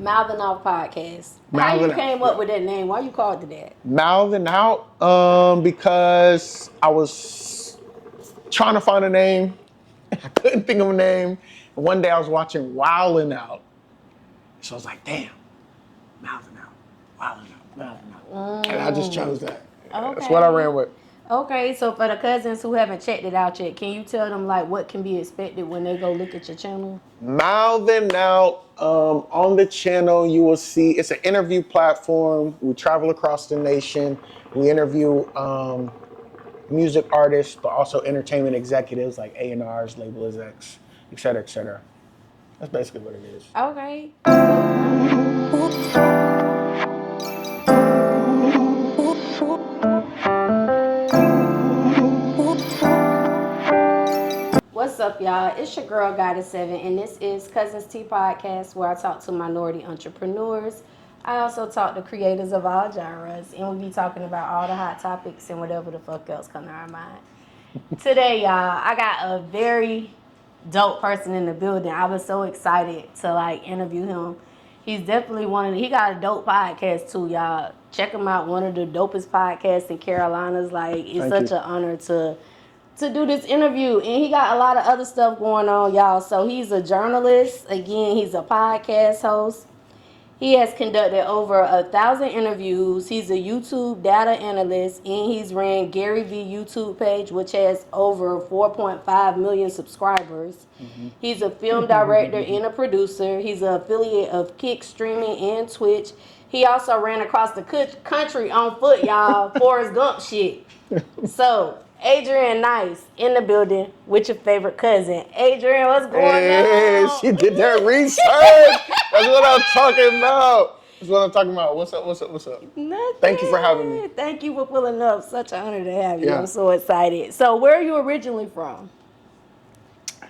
Mouthing Out Podcast. How Mouthing you Out, came up with that name? Why you called it that? Mouthing Out, because I was trying to find a name. I couldn't think of a name. One day I was watching Wildin' Out. So I was like, damn, Mouthing Out, Wildin' Out, Mouthing Out. And I just chose that. Okay. That's what I ran with. Okay, so for the cousins who haven't checked it out yet, can you tell them like what can be expected when they go look at your channel? Mouthing Out, on the channel you will see, it's an interview platform. We travel across the nation. We interview music artists, but also entertainment executives like A&Rs, label execs, et cetera, et cetera. That's basically what it is. Okay. What's up, y'all? It's your girl, Goddess7, and this is Cuzn Tea Podcast, where I talk to minority entrepreneurs. I also talk to creators of all genres, and we be talking about all the hot topics and whatever the fuck else come to our mind. Today, y'all, I got a very dope person in the building. I was so excited to like interview him. He's definitely he got a dope podcast too, y'all. Check him out, one of the dopest podcasts in Carolinas. Like, it's such an honor to do this interview, and he got a lot of other stuff going on, y'all. So he's a journalist. Again, he's a podcast host. He has conducted over 1,000 interviews. He's a YouTube data analyst, and he's ran Gary V YouTube page, which has over 4.5 million subscribers. Mm-hmm. He's a film director and a producer. He's an affiliate of Kick Streaming and Twitch. He also ran across the country on foot, y'all. Forrest Gump shit. So Adrian Nice in the building with your favorite cousin. Adrian, what's going on? She did that research. That's what I'm talking about. That's what I'm talking about. What's up? Nothing. Thank you for having me. Thank you for pulling up. Such an honor to have you. Yeah. I'm so excited. So where are you originally from?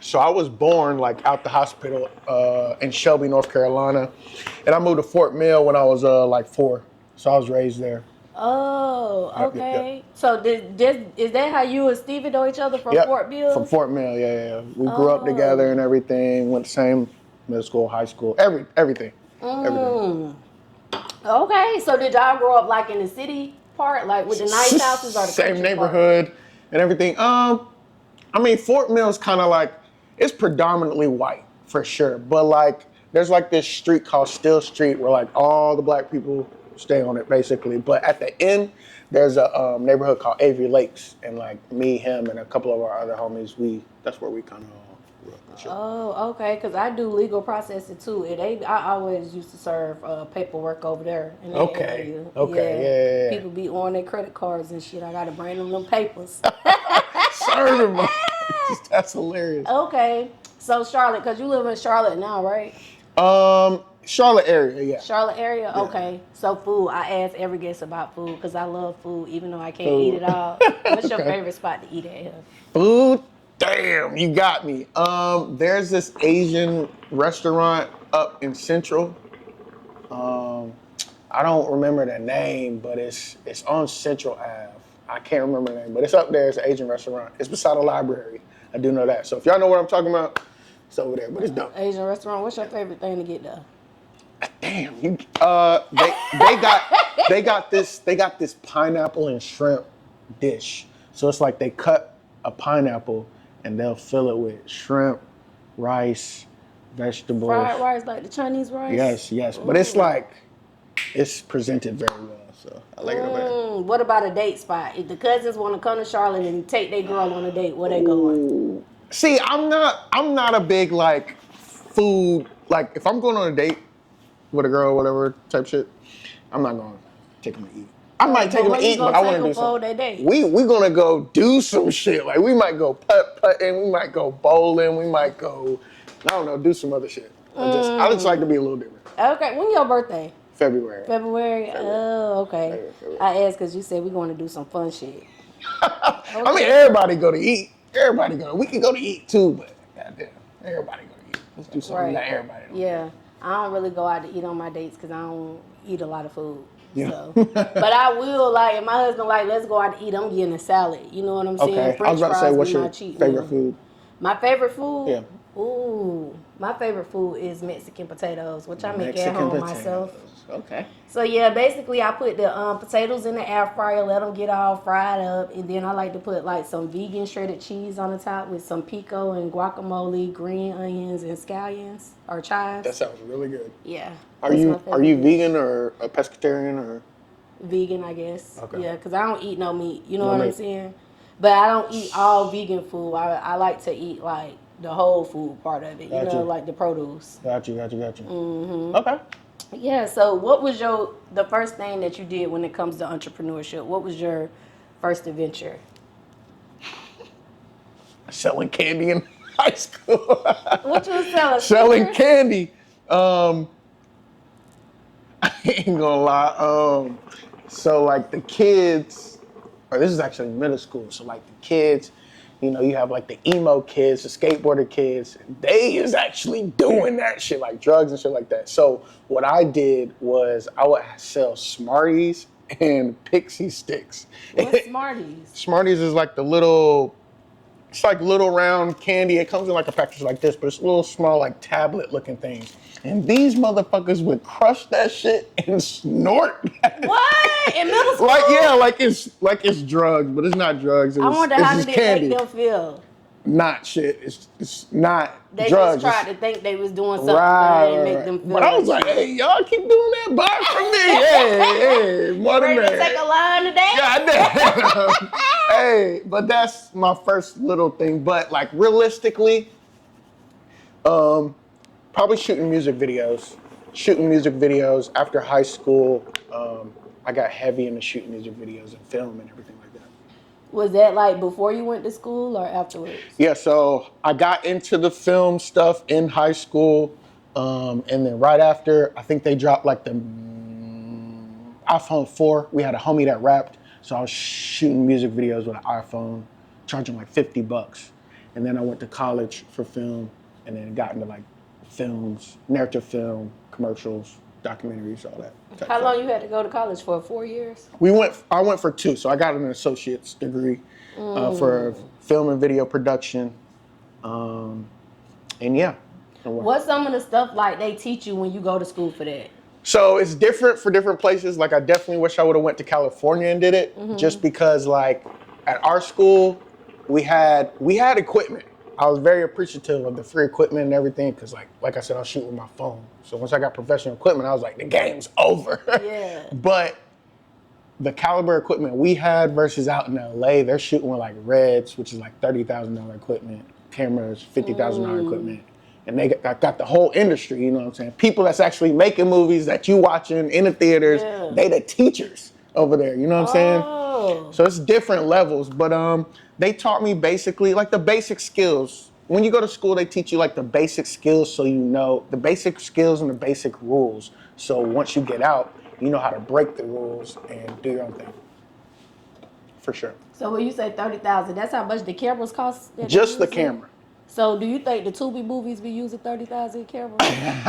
So I was born like out the hospital in Shelby, North Carolina. And I moved to Fort Mill when I was like 4. So I was raised there. Oh, okay. Yep. So is that how you and Stevie know each other from Fort Mill? From Fort Mill, yeah. We grew up together and everything. Went to the same middle school, high school, everything. Everything. Okay, so did y'all grow up like in the city part, like with the nice houses or the same neighborhood part? And everything? I mean, Fort Mill's kind of like, it's predominantly white for sure, but like there's like this street called Still Street where like all the black people stay on it basically. But at the end, there's a neighborhood called Avery Lakes, and like me, him, and a couple of our other homies, that's where we kind of grew up. Sure. Oh, okay, because I do legal processing too. I always used to serve paperwork over there in that area. Okay, yeah. People be on their credit cards and shit. I gotta bring them papers. Serve them. That's hilarious. Okay, so Charlotte, because you live in Charlotte now, right? Charlotte area, yeah. Charlotte area, yeah. Okay. So food, I ask every guest about food because I love food, even though I can't eat it all. What's your favorite spot to eat at here? Food? Damn, you got me. There's this Asian restaurant up in Central. I don't remember the name, but it's on Central Ave. I can't remember the name, but it's up there. It's an Asian restaurant. It's beside a library. I do know that. So if y'all know what I'm talking about, it's over there. But it's dope. Asian restaurant. What's your favorite thing to get there? Damn, they got this pineapple and shrimp dish. So it's like they cut a pineapple and they'll fill it with shrimp, rice, vegetables. Fried rice, like the Chinese rice? Yes. But it's like, it's presented very well. So I like it over there. What about a date spot? If the cousins want to come to Charlotte and take their girl on a date, where they going? See, I'm not a big like food, like if I'm going on a date with a girl, whatever type shit, I'm not going to take them to eat. I might take them to eat, but I want to do something. We going to go do some shit. Like we might go putt-putting, we might go bowling, we might go, I don't know, do some other shit. I just like to be a little different. Okay, when your birthday? February. Oh, okay. February. I asked because you said we're going to do some fun shit. Okay. I mean, everybody go to eat. We can go to eat too, but goddamn, everybody go to eat. Let's do something that everybody don't. Yeah. I don't really go out to eat on my dates because I don't eat a lot of food. Yeah. So. But I will, like, if my husband like, let's go out to eat, I'm getting a salad. You know what I'm saying? Okay. French I was about to say, what's your cheap favorite food? My favorite food? Yeah. Ooh. My favorite food is Mexican potatoes, which I make at home myself. Okay. So yeah, basically I put the potatoes in the air fryer, let them get all fried up, and then I like to put like some vegan shredded cheese on the top with some pico and guacamole, green onions, and scallions or chives. That sounds really good. Yeah. Are you vegan or a pescatarian or? Vegan, I guess. Okay. Yeah, because I don't eat no meat. You know what I'm saying? But I don't eat all vegan food. I like to eat like the whole food part of it. You know, like the produce. Got you. Mm-hmm. Okay. Yeah. So, what was the first thing that you did when it comes to entrepreneurship? What was your first adventure? Selling candy in high school. What you was selling? Selling candy. I ain't gonna lie. So like the kids, or this is actually middle school. So like the kids, you know, you have like the emo kids, the skateboarder kids. They is actually doing that shit, like drugs and shit like that. So what I did was I would sell Smarties and Pixie Sticks. What's Smarties? Smarties is like it's like little round candy. It comes in like a package like this, but it's little small like tablet looking things. And these motherfuckers would crush that shit and snort that. What? In middle school? Like it's drugs, but it's not drugs. I wonder how did it make them feel? Not shit. It's not they drugs. They just tried to think they was doing something and make them feel. But I was like, hey, y'all keep doing that. Buy from me. Hey, more than that. Take a line today? God damn. Hey, but that's my first little thing. But like realistically, probably shooting music videos. After high school, I got heavy into shooting music videos and film and everything like that. Was that like before you went to school or afterwards? Yeah, so I got into the film stuff in high school, and then right after, I think they dropped like the iPhone 4. We had a homie that rapped, so I was shooting music videos with an iPhone, charging like $50. And then I went to college for film, and then got into like films, narrative film, commercials, documentaries, all that. How long you had to go to college for? 4 years? I went for 2, so I got an associate's degree for film and video production, and yeah. What's some of the stuff like they teach you when you go to school for that? So it's different for different places. Like I definitely wish I would have went to California and did it, just because like at our school we had equipment. I was very appreciative of the free equipment and everything because, like I said, I'll shoot with my phone. So once I got professional equipment, I was like, the game's over. Yeah. But the caliber equipment we had versus out in LA, they're shooting with like Reds, which is like $30,000 equipment, cameras, $50,000 equipment. And they got the whole industry, you know what I'm saying? People that's actually making movies that you watching in the theaters, they the teachers over there, you know what I'm saying? So it's different levels, but they taught me basically like the basic skills. When you go to school, they teach you like the basic skills so you know the basic skills and the basic rules. So once you get out, you know how to break the rules and do your own thing. For sure. So when you say 30,000, that's how much the cameras cost? Just the camera. So do you think the Tubi movies be using 30,000 cameras? Yes.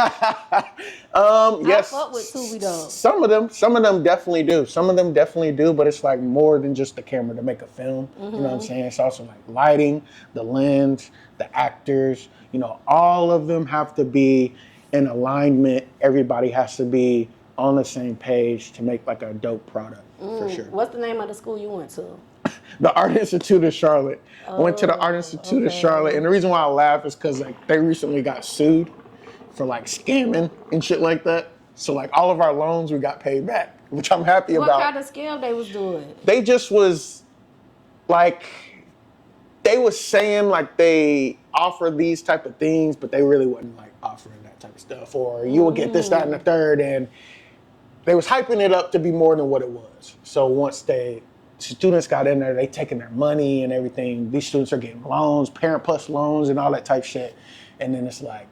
I fuck with Tubi though. Some of them definitely do. But it's like more than just the camera to make a film. You know what I'm saying? It's also like lighting, the lens, the actors. You know, all of them have to be in alignment. Everybody has to be on the same page to make like a dope product for sure. What's the name of the school you went to? The Art Institute of Charlotte. I went to the Art Institute of Charlotte, and the reason why I laugh is because like they recently got sued for like scamming and shit like that. So like all of our loans we got paid back, which I'm happy about. What kind of scam they was doing? They just was like, they was saying like they offer these type of things, but they really wasn't like offering that type of stuff. Or you will get this, that, and the third, and they was hyping it up to be more than what it was. So once students got in there, they taking their money and everything. These students are getting loans, Parent Plus loans and all that type shit. And then it's like,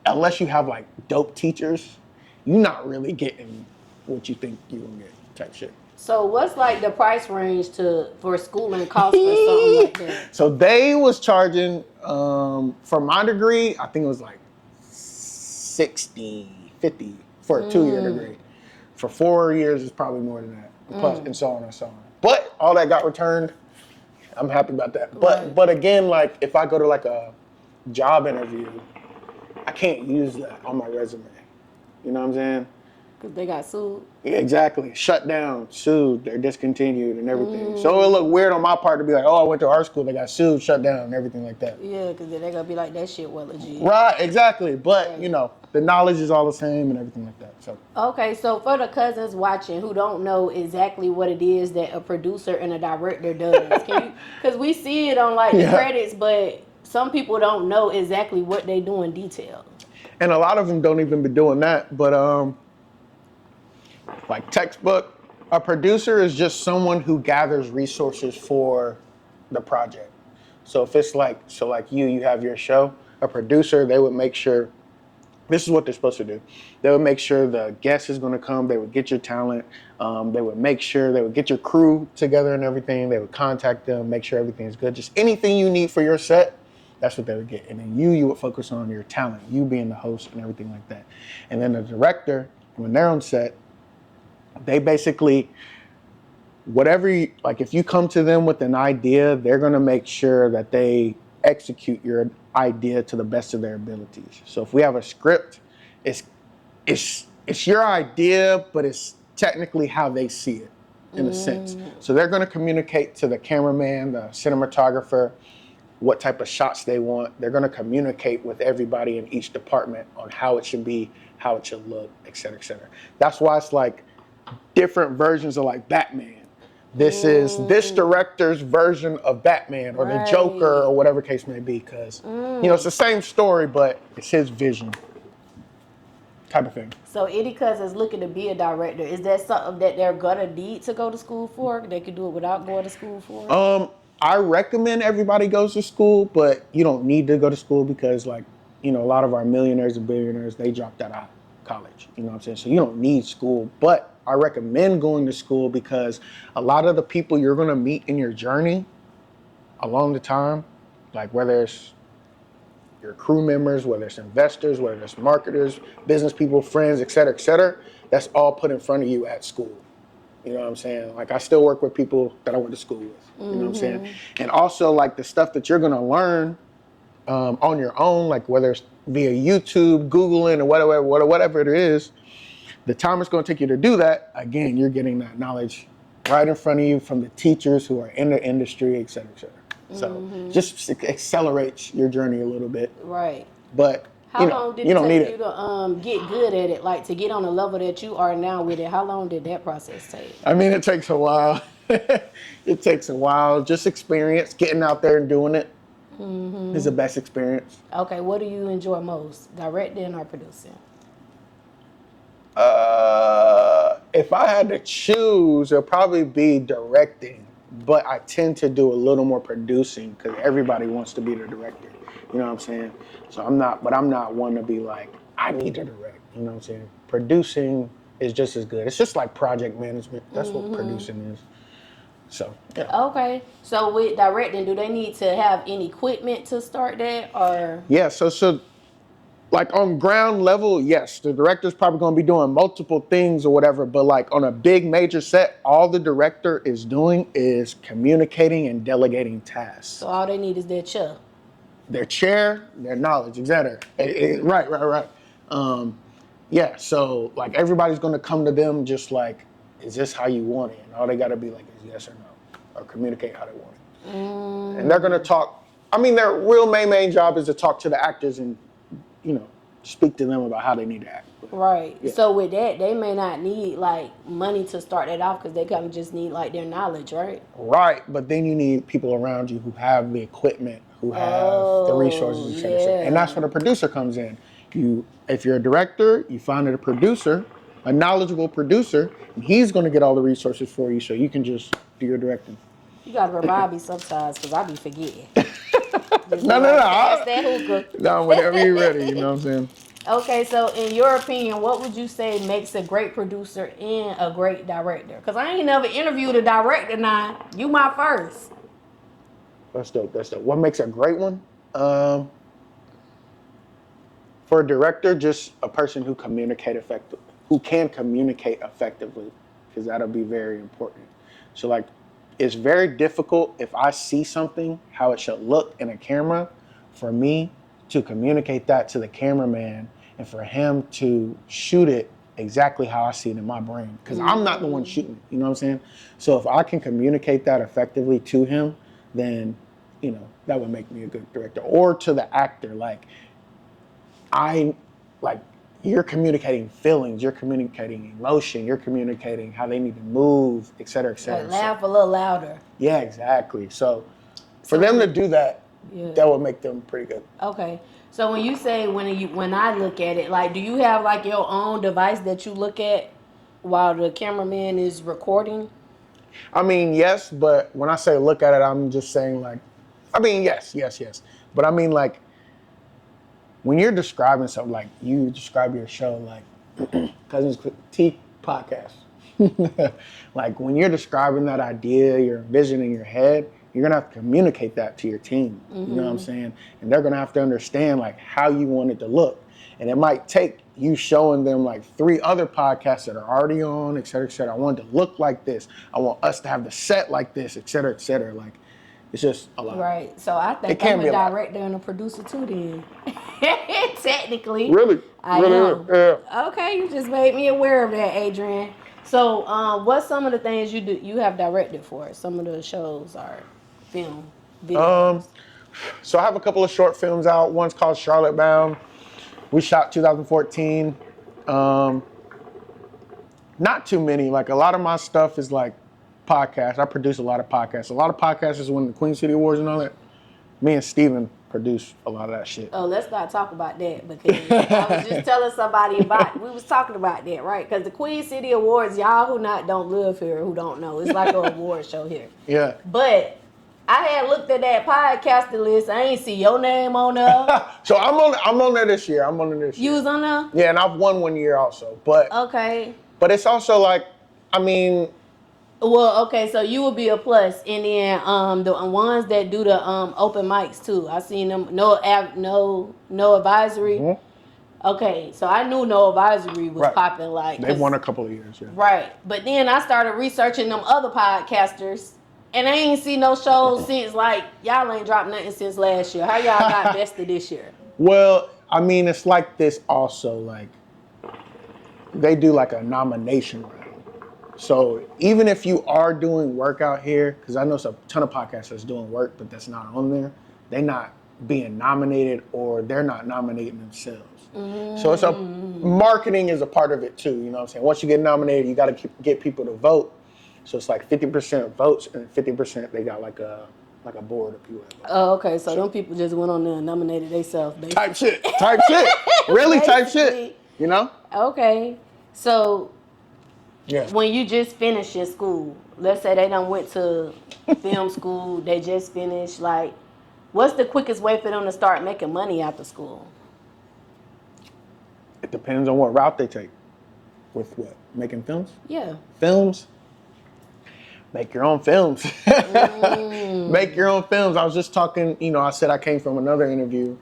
unless you have like dope teachers, you're not really getting what you think you're gonna get type shit. So what's like the price range for schooling costs for something like that? So they was charging, for my degree, I think it was like 60, 50 for a 2-year degree. For 4 years, it's probably more than that. Plus, and so on and so on. But all that got returned. I'm happy about that. But again, like if I go to like a job interview, I can't use that on my resume. You know what I'm saying? Because they got sued. Yeah, exactly. Shut down, sued, they're discontinued and everything. So it look weird on my part to be like, oh, I went to art school, they got sued, shut down, and everything like that. Yeah, because then they're going to be like, that shit well legit. Right, exactly. But, you know, the knowledge is all the same and everything like that. So okay, so for the cousins watching who don't know exactly what it is that a producer and a director does, because we see it on like the credits, but some people don't know exactly what they do in detail. And a lot of them don't even be doing that. But like textbook, a producer is just someone who gathers resources for the project. So if it's like, you have your show, a producer, they would make sure, this is what they're supposed to do. They would make sure the guest is going to come. They would get your talent. They would make sure they would get your crew together and everything. They would contact them, make sure everything's good. Just anything you need for your set, that's what they would get. And then you would focus on your talent, you being the host and everything like that. And then the director, when they're on set, they basically, like if you come to them with an idea, they're going to make sure that they execute your idea to the best of their abilities. So if we have a script, it's your idea, but it's technically how they see it in a sense. So they're going to communicate to the cameraman, the cinematographer, what type of shots they want. They're going to communicate with everybody in each department on how it should be, how it should look, et cetera, et cetera. That's why it's like different versions of like Batman. This is this director's version of Batman or the Joker or whatever case may be, because you know, it's the same story, but it's his vision type of thing. So any cousins looking to be a director, is that something that they're gonna need to go to school for? They could do it without going to school for? I recommend everybody goes to school, but you don't need to go to school because, like, you know, a lot of our millionaires and billionaires, they dropped out of college. You know what I'm saying? So you don't need school, but I recommend going to school because a lot of the people you're going to meet in your journey along the time, like whether it's your crew members, whether it's investors, whether it's marketers, business people, friends, et cetera, that's all put in front of you at school. You know what I'm saying? Like, I still work with people that I went to school with. You know what I'm saying? And also, like, the stuff that you're going to learn on your own, like whether it's via YouTube, Googling, or whatever it is, the time it's going to take you to do that, again, you're getting that knowledge right in front of you from the teachers who are in the industry, et cetera, et cetera. So just accelerates your journey a little bit. Right. But how long did it take you to get good at it, like to get on the level that you are now with it? How long did that process take? I mean, it takes a while. It takes a while. Just experience, getting out there and doing it is the best experience. Okay, what do you enjoy most, directing or producing? If I had to choose, it'll probably be directing, but I tend to do a little more producing because everybody wants to be the director. You know what I'm saying? So I'm not one to be like, I need to direct. You know what I'm saying? Producing is just as good. It's just like project management. That's what producing is. So, yeah. Okay. So with directing, do they need to have any equipment to start that, or? Yeah, so like on ground level, yes, the director's probably going to be doing multiple things or whatever, but like on a big major set, all the director is doing is communicating and delegating tasks. So all they need is their chair. Their chair, their knowledge, etc. Right. Yeah, so like everybody's going to come to them just like, is this how you want it? And all they got to be like is yes or no, or communicate how they want it. And they're going to talk. I mean, their real main job is to talk to the actors and, you know, speak to them about how they need to act. Right. Yeah. So with that, they may not need like money to start that off because they kind of just need like their knowledge, right? Right, but then you need people around you who have the equipment, who have the resources, etc. And that's where the producer comes in. If you're a director, you find a producer, a knowledgeable producer, and he's going to get all the resources for you, so you can just do your directing. You got to remind me sometimes because I be forgetting. No. That's that hookah. No, whenever you're ready, you know what I'm saying? Okay, so in your opinion, what would you say makes a great producer and a great director? Because I ain't never interviewed a director now. You my first. That's dope. What makes a great one? For a director, just a person who can communicate effectively, because that'll be very important. So like, it's very difficult if I see something, how it should look in a camera, for me to communicate that to the cameraman and for him to shoot it exactly how I see it in my brain. Because I'm not the one shooting it, you know what I'm saying? So if I can communicate that effectively to him, then, you know, that would make me a good director. Or to the actor, like, you're communicating feelings, you're communicating emotion, you're communicating how they need to move, et cetera, et cetera. Like laugh a little louder. Yeah, exactly. So for them to do that, that would make them pretty good. Okay. So when you say when I look at it, like, do you have like your own device that you look at while the cameraman is recording? I mean, yes, but when I say look at it, I'm just saying like, I mean, yes. But I mean, like, when you're describing something, like you describe your show, like Cuzn T podcast, like when you're describing that idea, your vision in your head, you're gonna have to communicate that to your team. You know what I'm saying? And they're gonna have to understand like how you want it to look. And it might take you showing them like 3 other podcasts that are already on, et cetera, et cetera. I want it to look like this. I want us to have the set like this, et cetera, et cetera. Like, it's just a lot. Right. So I think I'm a director and a producer too then. Technically. Really? I am. Yeah. Okay, you just made me aware of that, Adrian. So what's some of the things you have directed for? Some of the shows are film, videos. So I have a couple of short films out. One's called Charlotte Bound. We shot 2014. Not too many. Like, a lot of my stuff is like podcasts. I produce a lot of podcasts. A lot of podcasts is winning the Queen City Awards and all that. Me and Steven produce a lot of that shit. Oh, let's not talk about that, because I was just telling somebody we was talking about that, right? Because the Queen City Awards, y'all who don't live here, who don't know, it's like an award show here. Yeah. But I had looked at that podcasting list. I ain't see your name on there. So I'm on there this year. You was on there? Yeah, and I've won one year also. But okay. But it's also like, I mean. Well, okay, so you would be a plus, and then the ones that do the open mics too. I seen them. No advisory. Mm-hmm. Okay, so I knew No Advisory was popping. Like, they've won a couple of years. Yeah. Right, but then I started researching them other podcasters. And I ain't seen no shows since, like, y'all ain't dropped nothing since last year. How y'all got bested this year? Well, I mean, it's like this also. Like, they do like a nomination round. So even if you are doing work out here, because I know a ton of podcasts that's doing work, but that's not on there, they're not being nominated or they're not nominating themselves. So it's marketing is a part of it too. You know what I'm saying? Once you get nominated, you got to get people to vote. So it's like 50% votes and 50% they got like a board of people. Oh, okay. So them people just went on there and nominated themselves. Type shit. Really type shit. You know? Okay. So when you just finish your school, let's say they done went to film school, they just finished, like, what's the quickest way for them to start making money after school? It depends on what route they take. With what? Making films? Yeah. Films? Make your own films. Make your own films. I was just talking, I said I came from another interview.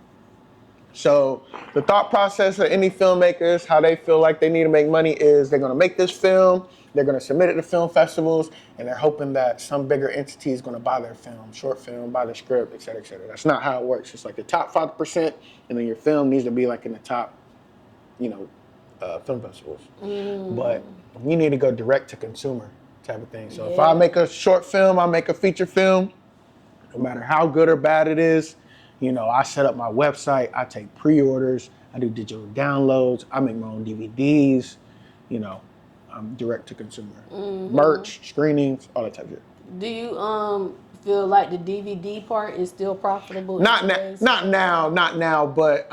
So the thought process of any filmmakers, how they feel like they need to make money is they're going to make this film, they're going to submit it to film festivals, and they're hoping that some bigger entity is going to buy their film, short film, buy the script, et cetera, et cetera. That's not how it works. It's like the top 5%, and then your film needs to be like in the top, film festivals. But you need to go direct to consumer type of thing. So if I make a short film, I make a feature film, no matter how good or bad it is, I set up my website, I take pre-orders, I do digital downloads, I make my own DVDs, I'm direct to consumer. Merch, screenings, all that type of shit. Do you feel like the DVD part is still profitable? Not now, but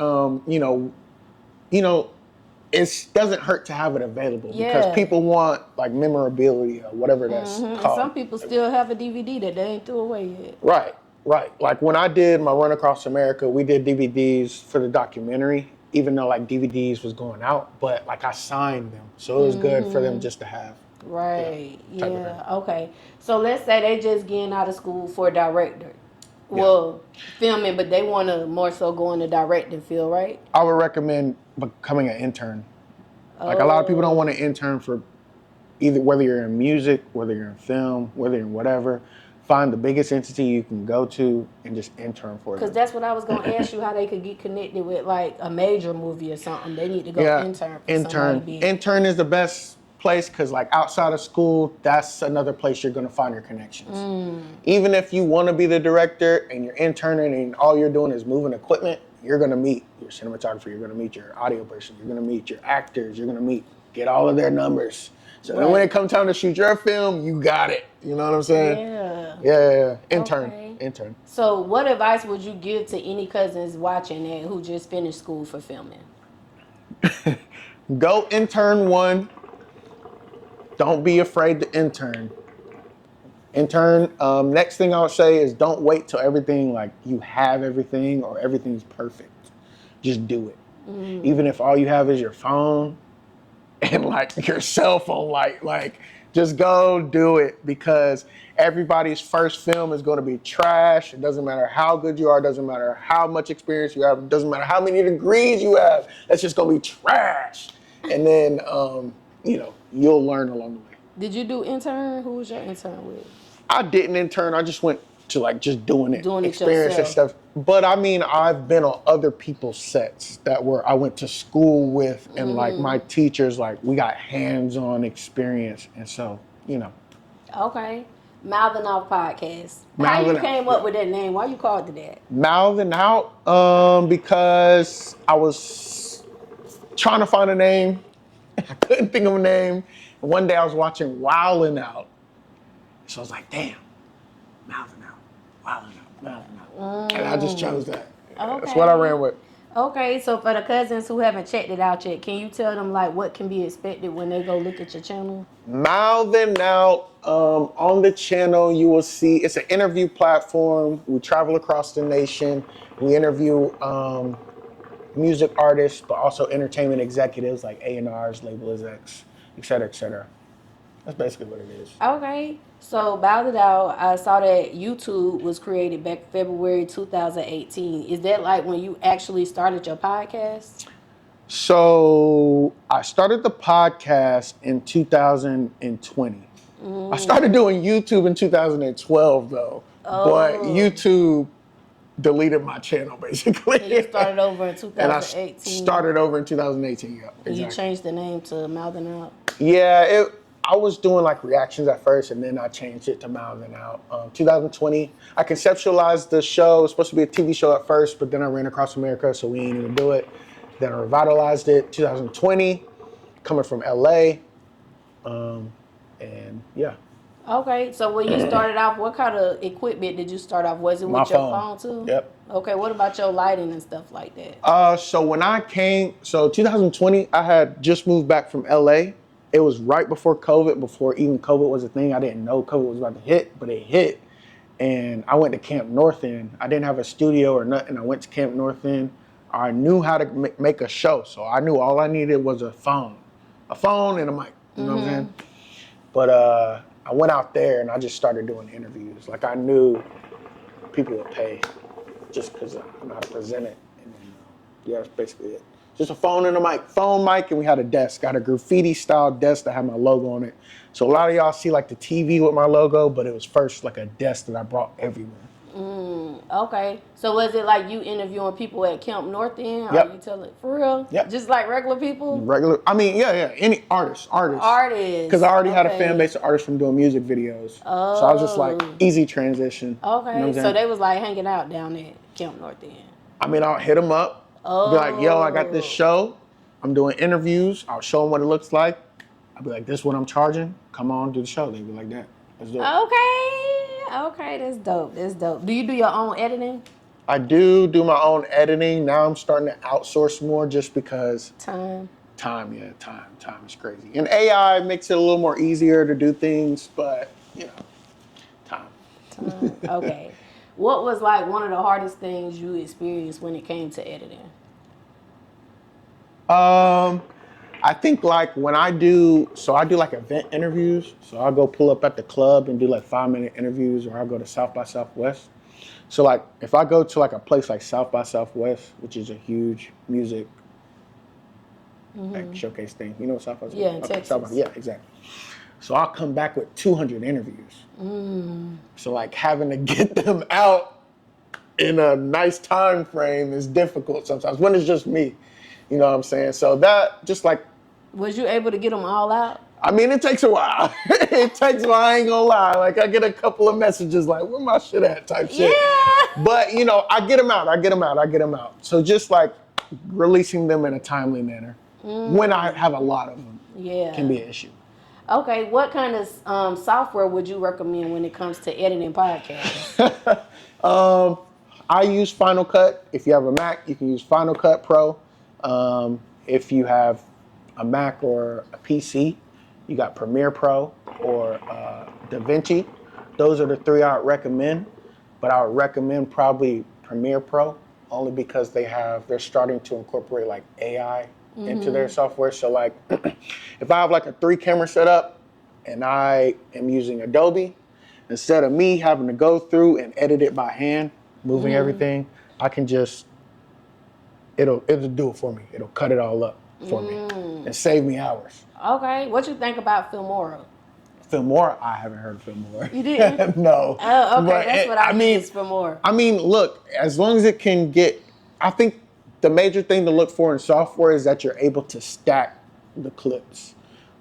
it doesn't hurt to have it available because people want like memorability or whatever that's called. And some people still have a DVD that they ain't threw away yet. Right. Like when I did my run across America, we did DVDs for the documentary, even though like DVDs was going out, but like I signed them. So it was good for them just to have. Right. Yeah. Okay. So let's say they just getting out of school for a director. Well, filming, but they want to more so go in the directing field, right? I would recommend becoming an intern. Like a lot of people don't want to intern for either, whether you're in music, whether you're in film, whether you're in whatever. find the biggest entity you can go to and just intern for them. Because that's what I was going to ask you, how they could get connected with like a major movie or something. They need to go intern for somebody big. Intern is the best place because like outside of school, that's another place you're going to find your connections. Even if you want to be the director and you're interning and all you're doing is moving equipment, you're going to meet your cinematographer, you're going to meet your audio person, you're going to meet your actors, you're going to get all of their numbers. So then when it comes time to shoot your film, you got it. You know what I'm saying? Yeah. Intern. So what advice would you give to any cousins watching that who just finished school for filming? Go intern 1. Don't be afraid to intern. Next thing I would say is don't wait till everything, like you have everything or everything's perfect. Just do it. Even if all you have is your phone and like your cell phone light, like just go do it, because everybody's first film is going to be trash. It doesn't matter how good you are, it doesn't matter how much experience you have, it doesn't matter how many degrees you have, that's just going to be trash. And then, you'll learn along the way. Did you do intern? Who was your intern with? I didn't intern, I just went to like just doing it experience and stuff. But I mean, I've been on other people's sets that I went to school with, and like my teachers, like we got hands-on experience, and so Okay, Mouthing Off podcast. How you came up with that name? Why you called it that? Mouthing Out, because I was trying to find a name, I couldn't think of a name. And one day I was watching Wildin' Out, so I was like, damn, Mouthing Out, Wildin' Out, Mouthing Out. And I just chose that. Okay. That's what I ran with. Okay, so for the cousins who haven't checked it out yet, can you tell them like what can be expected when they go look at your channel? Mouthing Out, on the channel you will see, it's an interview platform. We travel across the nation. We interview music artists, but also entertainment executives like A&Rs, label execs, et cetera, et cetera. That's basically what it is. Okay. So, Bout It Out, I saw that YouTube was created back February 2018. Is that like when you actually started your podcast? So, I started the podcast in 2020. I started doing YouTube in 2012, though. But YouTube deleted my channel, basically. So you started over in 2018. And I started over in 2018, yeah. Exactly. You changed the name to Mouthing Out? Yeah, I was doing like reactions at first, and then I changed it to Mouthing Out. 2020, I conceptualized the show. It was supposed to be a TV show at first, but then I ran across America, so we ain't even do it. Then I revitalized it. 2020, coming from LA, and yeah. Okay, so when you started off, what kind of equipment did you start off? Was it with your phone too? Yep. Okay, what about your lighting and stuff like that? So when I came, 2020, I had just moved back from LA. It was right before COVID, before even COVID was a thing. I didn't know COVID was about to hit, but it hit. And I went to Camp North End. I didn't have a studio or nothing. I went to Camp North End. I knew how to make a show. So I knew all I needed was a phone and a mic. You know what I'm saying? But I went out there and I just started doing interviews. Like I knew people would pay just because I know how to present it. And then, that's basically it. Just a phone and a mic. Phone, mic, and we had a desk. Got a graffiti-style desk that had my logo on it. So a lot of y'all see like the TV with my logo, but it was first like a desk that I brought everywhere. Okay. So was it like you interviewing people at Camp North End? Yep. Or you tell it for real? Yep. Just like regular people? Any artists. Because I already had a fan base of artists from doing music videos. Oh. So I was just like, easy transition. Okay. You know so they was like hanging out down at Camp North End. I mean, I'll hit them up. Be like, yo, I got this show. I'm doing interviews. I'll show them what it looks like. I'll be like, this is what I'm charging. Come on, do the show. They'd be like that. Let's do it. Okay, that's dope. Do you do your own editing? I do my own editing. Now I'm starting to outsource more just because time is crazy. And AI makes it a little more easier to do things, but time. Okay. What was like one of the hardest things you experienced when it came to editing? I think like when I do like event interviews. So I'll go pull up at the club and do like 5-minute interviews, or I'll go to South by Southwest. So like if I go to like a place like South by Southwest, which is a huge music like showcase thing. You know what South by Southwest? Yeah, in Texas. Yeah, exactly. So I'll come back with 200 interviews. So like having to get them out in a nice time frame is difficult sometimes when it's just me. You know what I'm saying? So that just like. Was you able to get them all out? I mean, it takes a while. It takes a while, I ain't gonna lie. Like I get a couple of messages like, where my shit at type shit. Yeah. But you know, I get them out. So just like releasing them in a timely manner when I have a lot of them can be an issue. Okay, what kind of software would you recommend when it comes to editing podcasts? I use Final Cut. If you have a Mac, you can use Final Cut Pro. If you have a Mac or a PC, you got Premiere Pro or DaVinci. Those are the three I would recommend. But I would recommend probably Premiere Pro only because they're starting to incorporate like AI into their software. So like if I have like a 3-camera setup and I am using Adobe, instead of me having to go through and edit it by hand, moving everything, I can just, it'll do it for me. It'll cut it all up for me and save me hours. Okay, what you think about Filmora? Filmora? I haven't heard of Filmora. You didn't? No. Oh, okay, But that's what I mean. Filmora. I mean, look, as long as it can get, I think the major thing to look for in software is that you're able to stack the clips.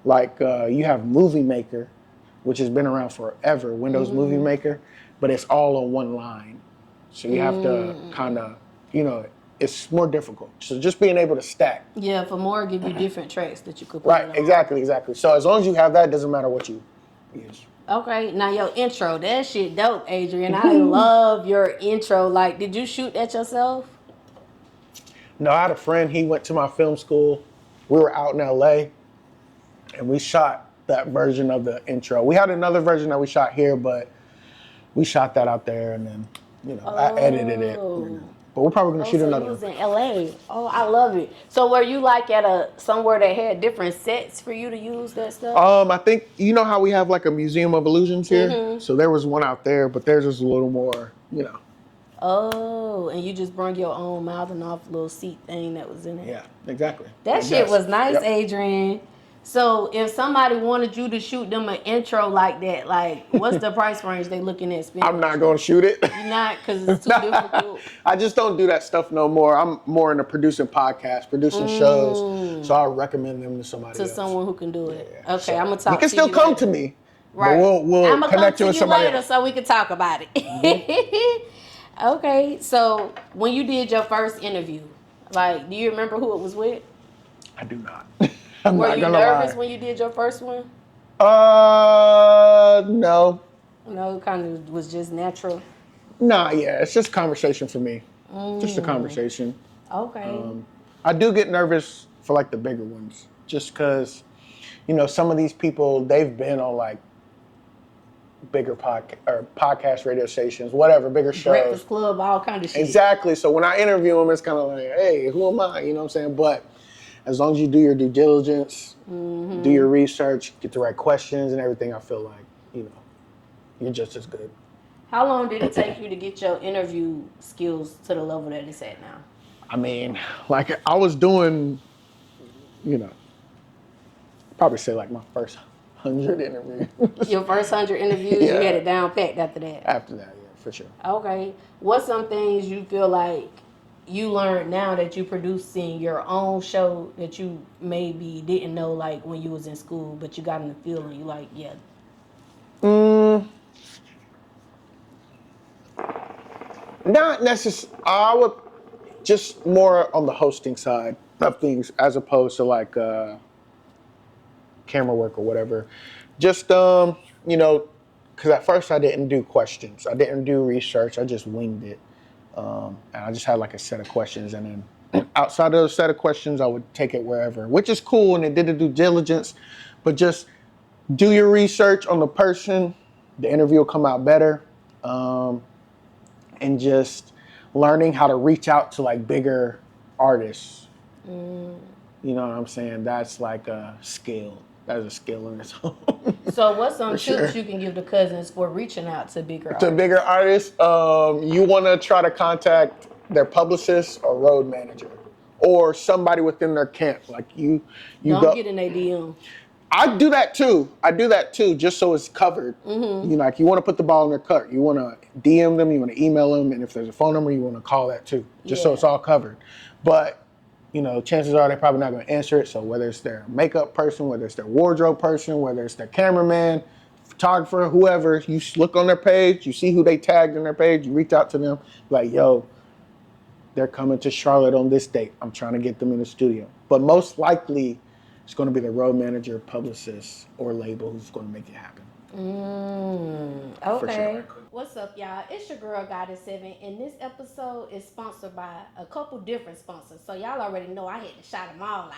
Like you have Movie Maker, which has been around forever, Windows Movie Maker, but it's all on one line. So you have to kind of, you know, it's more difficult. So just being able to stack. Yeah, Filmora give you different tracks that you could put Right, exactly. So as long as you have that, it doesn't matter what you use. Okay, now your intro, that shit dope, Adrian. I love your intro. Like, did you shoot that yourself? No, I had a friend, he went to my film school. We were out in LA and we shot that version of the intro. We had another version that we shot here, but we shot that out there and then, you know, I edited it. You know. But we're probably gonna shoot another one. So you was in LA. Oh, I love it. So were you like at somewhere that had different sets for you to use that stuff? I think, you know how we have like a Museum of Illusions here? So there was one out there, but theirs was a little more, you know. Oh, and you just brought your own mouthing off little seat thing that was in it. Yeah, exactly. That shit was nice, Adrian. So if somebody wanted you to shoot them an intro like that, like what's the price range they looking at spending? I'm not gonna shoot it. You're not, because it's too difficult. I just don't do that stuff no more. I'm more into producing podcasts, producing shows. So I recommend them to somebody else. To someone who can do it. Yeah. Okay, So I'm gonna talk to you. You can still come to me. Right. But we'll connect you with somebody later else. so we can talk about it. Okay, so when you did your first interview, like, do you remember who it was with? I do not. Were you nervous when you did your first one? No. No, it kind of was just natural. Nah, yeah, it's just conversation for me. Just a conversation. Okay. I do get nervous for like the bigger ones, just because, you know, some of these people, they've been on like bigger podcast radio stations, whatever, bigger shows. Breakfast Club, all kind of shit. Exactly. So when I interview them, it's kind of like, hey, who am I? You know what I'm saying? But as long as you do your due diligence, do your research, get the right questions and everything, I feel like, you know, you're just as good. How long did it take you to get your interview skills to the level that it's at now? I mean, like I was doing, you know, probably say like my first 100 interviews. Your first 100 interviews, you had it down packed after that? After that, yeah, for sure. Okay. What's some things you feel like you learned now that you producing your own show that you maybe didn't know like when you was in school, but you got in the field and you like, yeah. Not necessarily. I would just more on the hosting side of things as opposed to like camera work or whatever. Just, you know, because at first I didn't do questions. I didn't do research. I just winged it. And I just had like a set of questions. And then outside of those set of questions, I would take it wherever, which is cool. And it did the due diligence. But just do your research on the person. The interview will come out better. And just learning how to reach out to like bigger artists. You know what I'm saying? That's like a skill. That is a skill in its own. So what's some tips you can give to Cuzns for reaching out to bigger artists? To bigger artists, you want to try to contact their publicist or road manager or somebody within their camp. Like you Don't get in their DM. I do that too, just so it's covered. Mm-hmm. You know, like you want to put the ball in their court. You want to DM them, you want to email them, and if there's a phone number, you want to call that too, just so it's all covered. But, you know, chances are they're probably not going to answer it. So whether it's their makeup person, whether it's their wardrobe person, whether it's their cameraman, photographer, whoever, you look on their page, you see who they tagged in their page, you reach out to them, like, yo, they're coming to Charlotte on this date. I'm trying to get them in the studio. But most likely, it's going to be the road manager, publicist, or label who's going to make it happen. Okay. Sure. What's up, y'all? It's your girl, Goddess7, and this episode is sponsored by a couple different sponsors. So y'all already know I had to shout them all out.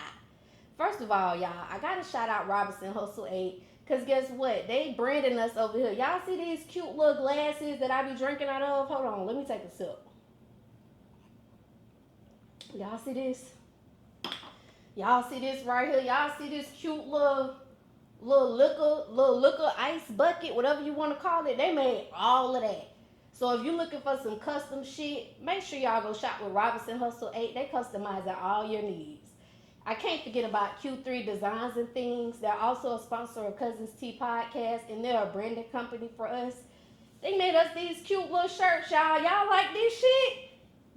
First of all, y'all, I got to shout out Robinson Hustle 8, because guess what? They branding us over here. Y'all see these cute little glasses that I be drinking out of? Hold on, let me take a sip. Y'all see this? Y'all see this right here? Y'all see this cute little liquor ice bucket, whatever you want to call it? They made all of that. So if you're looking for some custom shit, make sure y'all go shop with Robinson Hustle 8. They customizing all your needs. I can't forget about Q3 Designs and Things. They're also a sponsor of Cuzn podcast, and they're a branding company for us. They made us these cute little shirts, y'all. Y'all like this shit?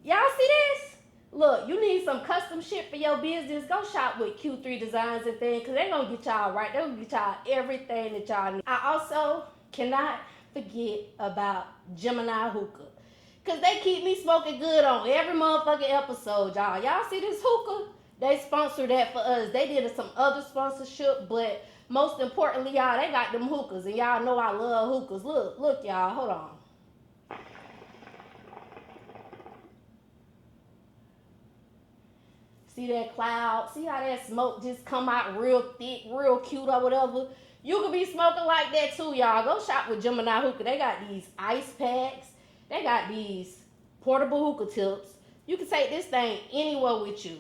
Y'all see this? Look, you need some custom shit for your business, go shop with Q3 Designs and Things, because they're going to get y'all right. They're going to get y'all everything that y'all need. I also cannot forget about Geminiih Hookah, because they keep me smoking good on every motherfucking episode, y'all. Y'all see this hookah? They sponsored that for us. They did some other sponsorship, but most importantly, y'all, they got them hookahs, and y'all know I love hookahs. Look, y'all, hold on. See that cloud? See how that smoke just come out real thick, real cute or whatever? You could be smoking like that too, y'all. Go shop with Geminiih Hookah. They got these ice packs. They got these portable hookah tips. You can take this thing anywhere with you.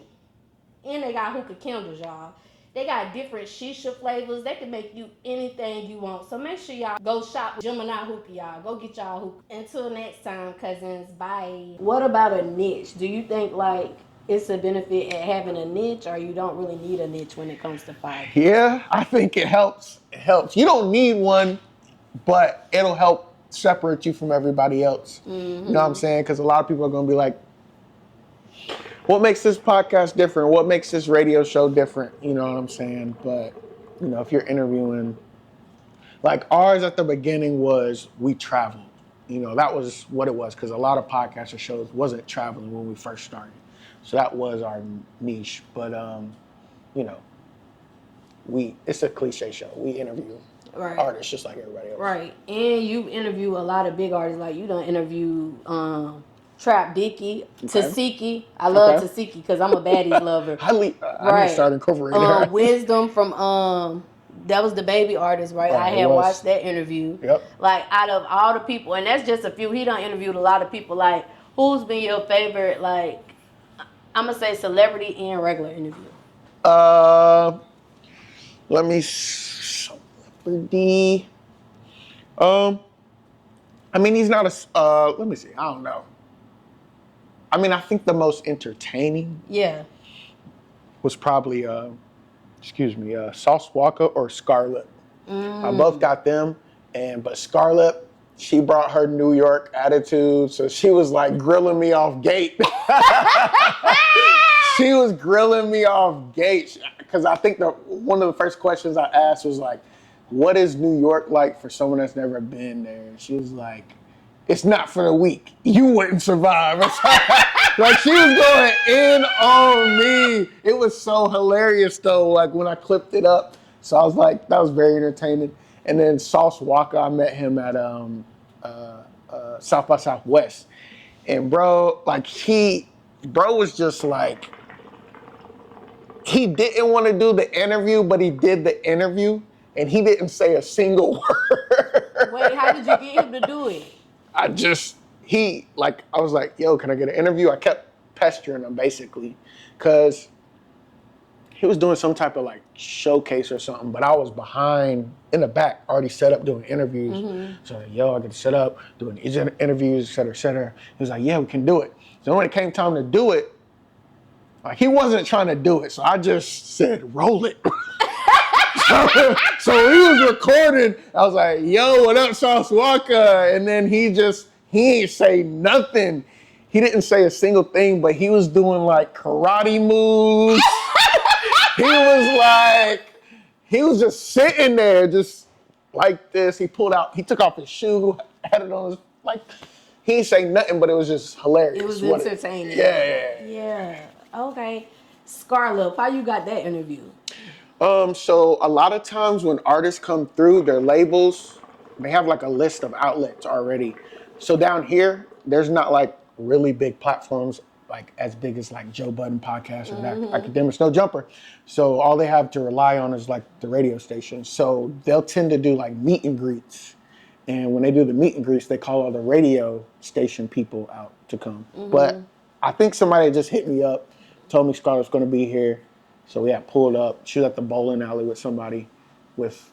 And they got hookah candles, y'all. They got different shisha flavors. They can make you anything you want. So make sure y'all go shop with Geminiih Hookah, y'all. Go get y'all hookah. Until next time, cousins. Bye. What about a niche? Do you think, like, it's a benefit at having a niche, or you don't really need a niche when it comes to fire? Yeah, I think it helps. It helps. You don't need one, but it'll help separate you from everybody else. Mm-hmm. You know what I'm saying? Because a lot of people are going to be like, what makes this podcast different? What makes this radio show different? You know what I'm saying? But, you know, if you're interviewing, like ours at the beginning was we traveled. You know, that was what it was, because a lot of podcasts or shows wasn't traveling when we first started. So that was our niche. But, you know, it's a cliche show. We interview artists just like everybody else. Right. And you interview a lot of big artists. Like, you done interview Trap Dicky, Tasiki. I love Tasiki because I'm a baddies lover. I need to start incorporating her. Wisdom from, that was the baby artist, right? I had watched that interview. Yep. Like, out of all the people, and that's just a few, he done interviewed a lot of people. Like, who's been your favorite, like, I'm gonna say celebrity and regular interview? Let me celebrity. I mean, he's not a. Let me see. I don't know. I mean, I think the most entertaining. Yeah. Was probably Sauce Walker or Scarlett. I both got them, but Scarlett, she brought her New York attitude, so she was like grilling me off gate. She was grilling me off gate, because I think one of the first questions I asked was like, what is New York like for someone that's never been there? And she was like, it's not for the weak. You wouldn't survive. Like, she was going in on me. It was so hilarious though, like when I clipped it up. So I was like, that was very entertaining. And then Sauce Walker, I met him at South by Southwest. And bro was just like, he didn't want to do the interview, but he did the interview, and he didn't say a single word. Wait, how did you get him to do it? I was like, yo, can I get an interview? I kept pestering him, basically, because he was doing some type of, like, showcase or something, but I was behind, in the back, already set up doing interviews. Mm-hmm. So, yo, I get to set up, doing these interviews, et cetera, et cetera. He was like, yeah, we can do it. So when it came time to do it, like, he wasn't trying to do it, so I just said, roll it. So he was recording. I was like, yo, what up, Sauce Walker? And then he ain't say nothing. He didn't say a single thing, but he was doing like karate moves. He was just sitting there, just like this. He took off his shoe, had it on his, like, he didn't say nothing, but it was just hilarious. It was entertaining. Yeah. Okay. Scarlett, how you got that interview? So a lot of times when artists come through, their labels, they have like a list of outlets already. So down here, there's not like really big platforms like as big as like Joe Budden podcast or Academics No Jumper. So all they have to rely on is like the radio station. So they'll tend to do like meet and greets. And when they do the meet and greets, they call all the radio station people out to come. But I think somebody just hit me up, told me Scarlett's going to be here. So we had pulled up. She was at the bowling alley with somebody with,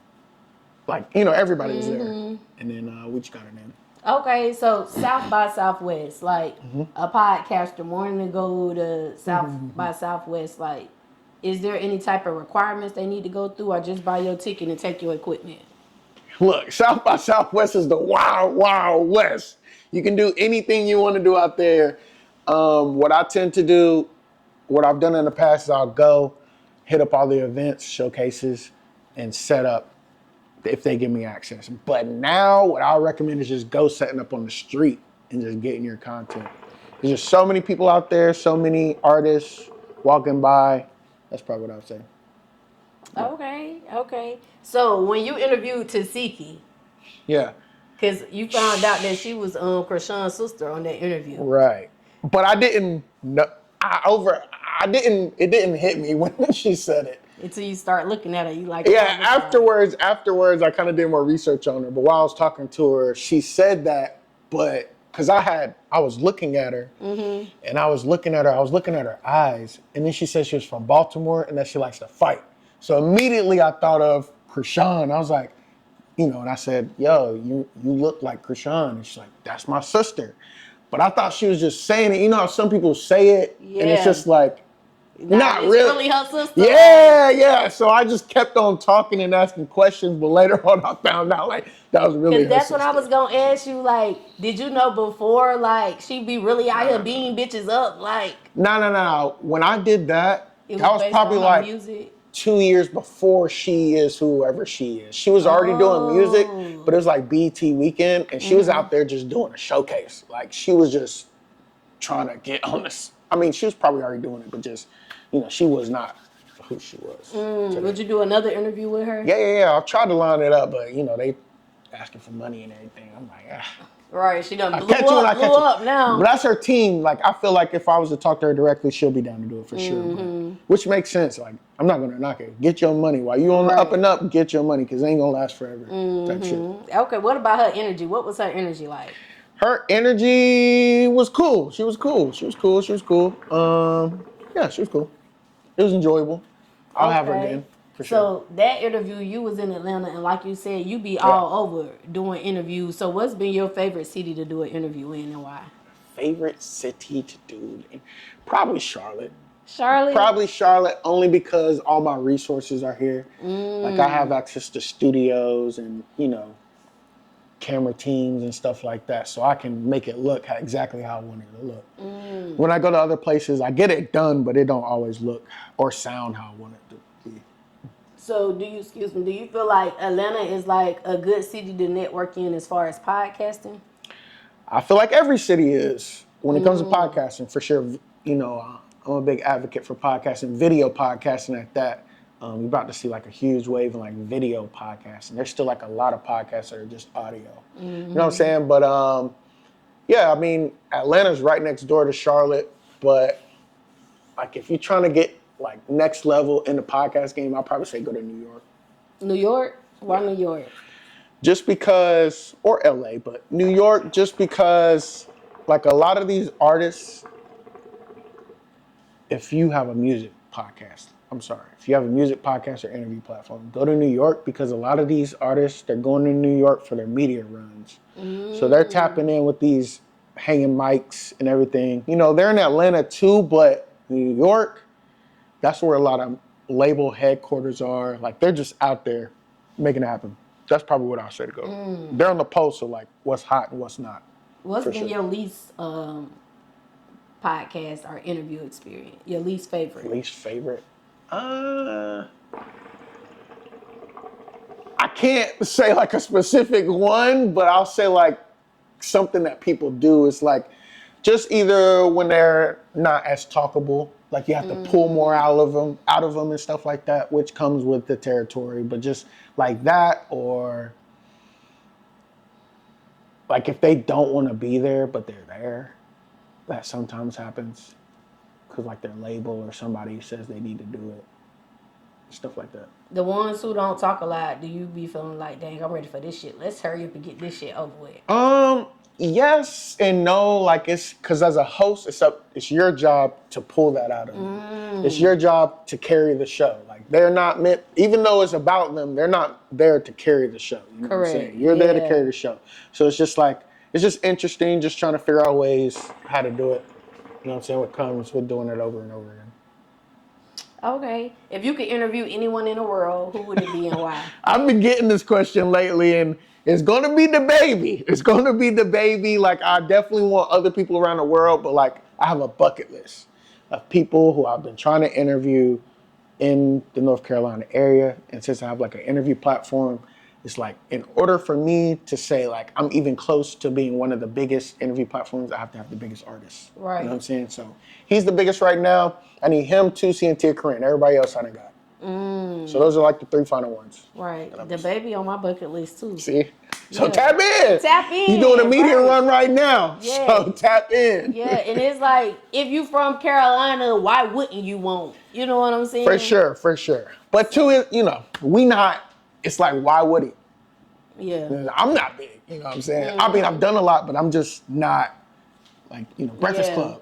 like, everybody was there. And then we just got her name. Okay, so South by Southwest, like a podcaster wanting to go to South by Southwest, like, is there any type of requirements they need to go through or just buy your ticket and take your equipment? Look, South by Southwest is the wild, wild west. You can do anything you want to do out there. What I tend to do, what I've done in the past is I'll go, hit up all the events, showcases, and set up if they give me access. But now what I recommend is just go setting up on the street and just getting your content. There's just so many people out there, so many artists walking by. That's probably what I would say. Okay. So when you interviewed Tasiki, yeah, because you found out that she was Krishan's sister on that interview, right? But I didn't know. It didn't hit me when she said it. Until you start looking at her, you like. Yeah, afterwards, I kind of did more research on her. But while I was talking to her, she said that, but because I was looking at her, and I was looking at her eyes, and then she said she was from Baltimore and that she likes to fight. So immediately I thought of Krishan. I was like, and I said, yo, you look like Krishan. And she's like, that's my sister. But I thought she was just saying it. You know how some people say it, and it's just like, not really her sister. Yeah. So I just kept on talking and asking questions, but later on I found out like that was really her that's sister. what I was gonna ask you. Like, did you know before like she be really out here beating bitches up? Like, no. When I did that, that was probably like music. 2 years before she is whoever she is. She was already doing music, but it was like BET Weekend, and she was out there just doing a showcase. Like she was just trying to get on this. I mean, she was probably already doing it, but just, she was not who she was. Would you do another interview with her? Yeah. I tried to line it up, but, they asking for money and everything. I'm like, Right, she done blew up now. But that's her team. Like, I feel like if I was to talk to her directly, she'll be down to do it for sure. But, which makes sense. Like, I'm not going to knock it. Get your money. While you on the up and up, get your money, because it ain't going to last forever. Type shit. Okay, what about her energy? What was her energy like? Her energy was cool. She was cool. Yeah, she was cool. It was enjoyable. I'll have her again, for sure. So that interview, you was in Atlanta, and like you said, you be all over doing interviews. So what's been your favorite city to do an interview in, and why? Favorite city to do? Probably Charlotte. Charlotte? Charlotte, only because all my resources are here. Like, I have access to studios and, camera teams and stuff like that, so I can make it look exactly how I want it to look. When I go to other places, I get it done, but it don't always look or sound how I want it to be. So do you feel like Atlanta is like a good city to network in as far as podcasting? I feel like every city is when it comes to podcasting, for sure. I'm a big advocate for podcasting, video podcasting at that. We're about to see like a huge wave in like video podcasts, and there's still like a lot of podcasts that are just audio. You know what I'm saying? But I mean, Atlanta's right next door to Charlotte, but like if you're trying to get like next level in the podcast game, I'll probably say go to New York. New York? Why New York? Just because, or LA, but New York, just because like a lot of these artists, if you have a music podcast, if you have a music podcast or interview platform, go to New York, because a lot of these artists, they're going to New York for their media runs. So they're tapping in with these hanging mics and everything. They're in Atlanta too, but New York, that's where a lot of label headquarters are. Like, they're just out there making it happen. That's probably what I'll say to go. They're on the pulse of like what's hot and what's not. What's been your least podcast or interview experience? Your least favorite? Least favorite? I can't say like a specific one, but I'll say like something that people do is like just either when they're not as talkable, like you have to pull more out of them and stuff like that, which comes with the territory. But just like that, or like if they don't want to be there but they're there, that sometimes happens because like their label or somebody says they need to do it, stuff like that. The ones who don't talk a lot, do you be feeling like, dang, I'm ready for this shit, let's hurry up and get this shit over with? Yes and no. Like, it's because as a host, it's your job to pull that out of them. It's your job to carry the show. Like, they're not meant, even though it's about them, they're not there to carry the show. You know Correct. what I'm saying? You're there to carry the show. So it's just like, it's just interesting, just trying to figure out ways how to do it. You know what I'm saying? What comes with doing it over and over again. Okay. If you could interview anyone in the world, who would it be and why? I've been getting this question lately, and it's going to be the baby. It's going to be the baby. Like, I definitely want other people around the world, but like, I have a bucket list of people who I've been trying to interview in the North Carolina area. And since I have like an interview platform, it's like, in order for me to say like, I'm even close to being one of the biggest interview platforms, I have to have the biggest artist. Right. You know what I'm saying? So he's the biggest right now. I need him, Tusi, and Tia Corinne. Everybody else I done got. So those are like the 3 final ones. Right. The baby on my bucket list too. See? So tap in. Tap in. You're doing a media run right now. Yeah. So tap in. Yeah, and it's like, if you from Carolina, why wouldn't you want? You know what I'm saying? For sure. But two, you know, it's like, why would he? Yeah. I'm not big, you know what I'm saying? I mean, I've done a lot, but I'm just not like, you know, Breakfast Club.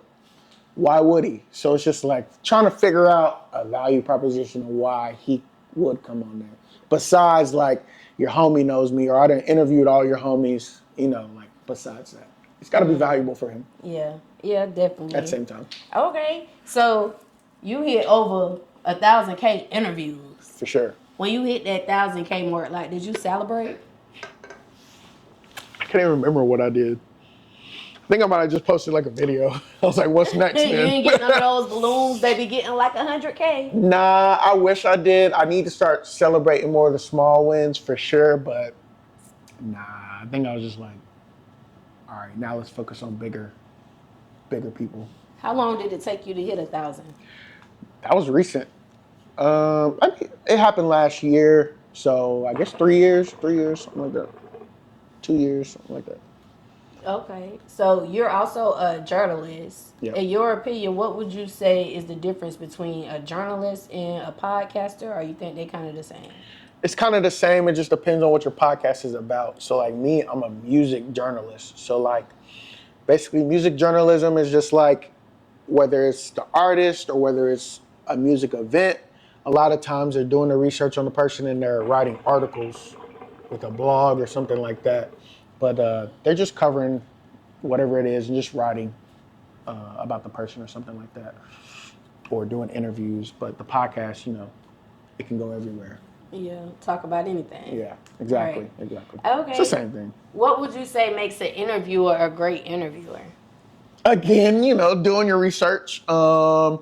Why would he? So it's just like trying to figure out a value proposition of why he would come on there. Besides, like, your homie knows me, or I done interviewed all your homies, you know, like, besides that. It's got to be valuable for him. Yeah, definitely. At the same time. Okay, so you hit over 1,000K interviews. For sure. When you hit that 1,000K mark, like, did you celebrate? I can't even remember what I did. I think I might have just posted like a video. I was like, what's next, man? You didn't get none of those balloons. They be getting like 100K. Nah, I wish I did. I need to start celebrating more of the small wins for sure, but nah, I think I was just like, all right, now let's focus on bigger people. How long did it take you to hit 1,000? That was recent. I mean, it happened last year, so I guess 3 years, something like that. 2 years, something like that. Okay, so you're also a journalist. Yep. In your opinion, what would you say is the difference between a journalist and a podcaster, or you think they kind of the same? It's kind of the same. It just depends on what your podcast is about. So like me, I'm a music journalist. So like basically music journalism is just like whether it's the artist or whether it's a music event, a lot of times they're doing the research on the person and they're writing articles with a blog or something like that. But they're just covering whatever it is and just writing about the person or something like that, or doing interviews. But the podcast, you know, it can go everywhere. Yeah, talk about anything. Yeah, exactly, Right. exactly. Okay. It's the same thing. What would you say makes an interviewer a great interviewer? Again, you know, doing your research. If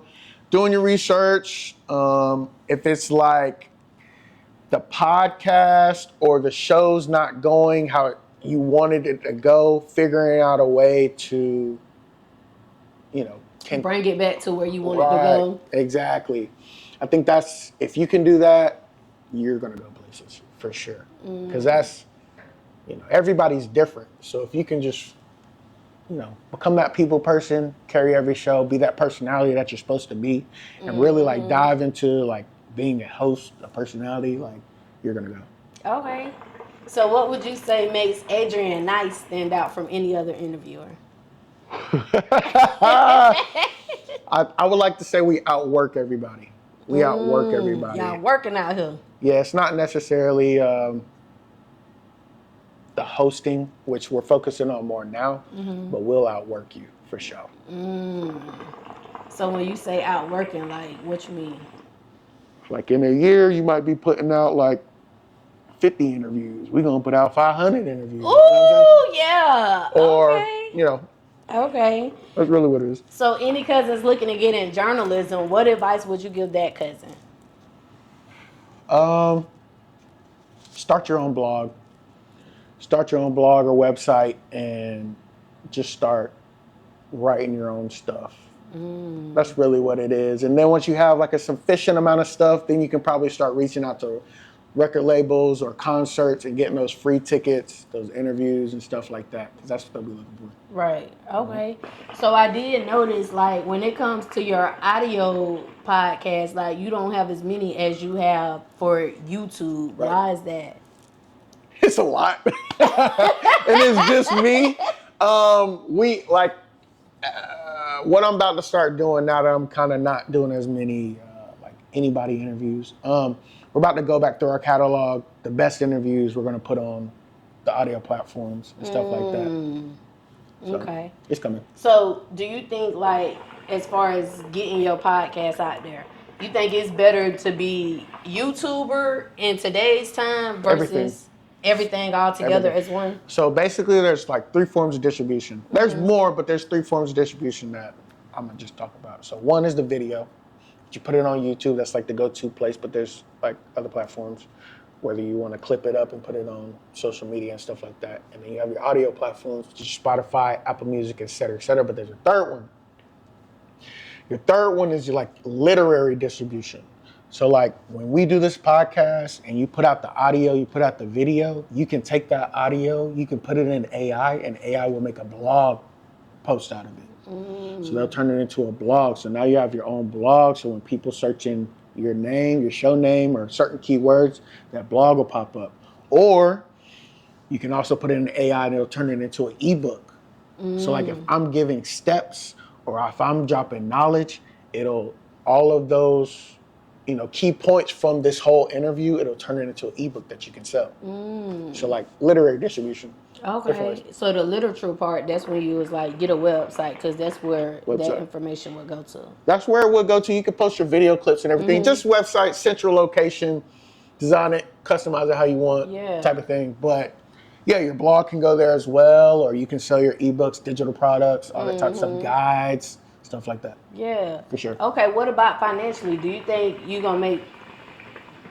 it's like the podcast or the show's not going how you wanted it to go, figuring out a way to, you know, Bring it back to where you want it to go. Exactly. I think that's, if you can do that, you're going to go places for sure. Because that's, you know, everybody's different. So if you can just, you know, become that people person, carry every show, be that personality that you're supposed to be, and really like dive into like being a host, a personality, like you're going to go. Okay. So what would you say makes Adrian Nice stand out from any other interviewer? I would like to say we outwork everybody. We outwork everybody. Y'all working out here. Yeah, it's not necessarily the hosting, which we're focusing on more now, but we'll outwork you for sure. So when you say outworking, like, what you mean? Like in a year, you might be putting out like 50 interviews. We're going to put out 500 interviews. Ooh, yeah. Or, okay. you know. Okay. That's really what it is. So any cousins looking to get in journalism, what advice would you give that cousin? Start your own blog. Start your own blog or website and just start writing your own stuff. That's really what it is. And then once you have like a sufficient amount of stuff, then you can probably start reaching out to record labels or concerts and getting those free tickets, those interviews and stuff like that. Because that's what they'll be looking for. Right. Okay. So I did notice, like, when it comes to your audio podcast, like, you don't have as many as you have for YouTube. Right. Why is that? It's a lot. And it's just me. What I'm about to start doing now that I'm kind of not doing as many like anybody interviews. We're about to go back through our catalog, the best interviews we're going to put on the audio platforms and stuff like that. So, okay. It's coming. So do you think, like, as far as getting your podcast out there, you think it's better to be YouTuber in today's time versus everything all together as one? So basically there's like 3 forms of distribution. There's more, but there's 3 forms of distribution that I'm going to just talk about. So one is the video. You put it on YouTube, that's like the go-to place, but there's like other platforms, whether you want to clip it up and put it on social media and stuff like that. And then you have your audio platforms, which is Spotify, Apple Music, et cetera, but there's a third one. Your third one is your like literary distribution. So like when we do this podcast and you put out the audio, you put out the video, you can take that audio, you can put it in AI and AI will make a blog post out of it. So they'll turn it into a blog. So now you have your own blog. So when people search in your name, your show name, or certain keywords, that blog will pop up. Or you can also put it in AI and it'll turn it into an ebook. So like if I'm giving steps or if I'm dropping knowledge, all of those, key points from this whole interview, it'll turn it into an ebook that you can sell. So like literary distribution. Okay. So the literature part, that's when you was like, get a website, because that's where that information would go to. That's where it would go to. You can post your video clips and everything. Just website, central location, design it, customize it how you want, type of thing. But yeah, your blog can go there as well, or you can sell your ebooks, digital products, all that type of stuff, guides, stuff like that. Yeah. For sure. Okay, what about financially? Do you think you're going to make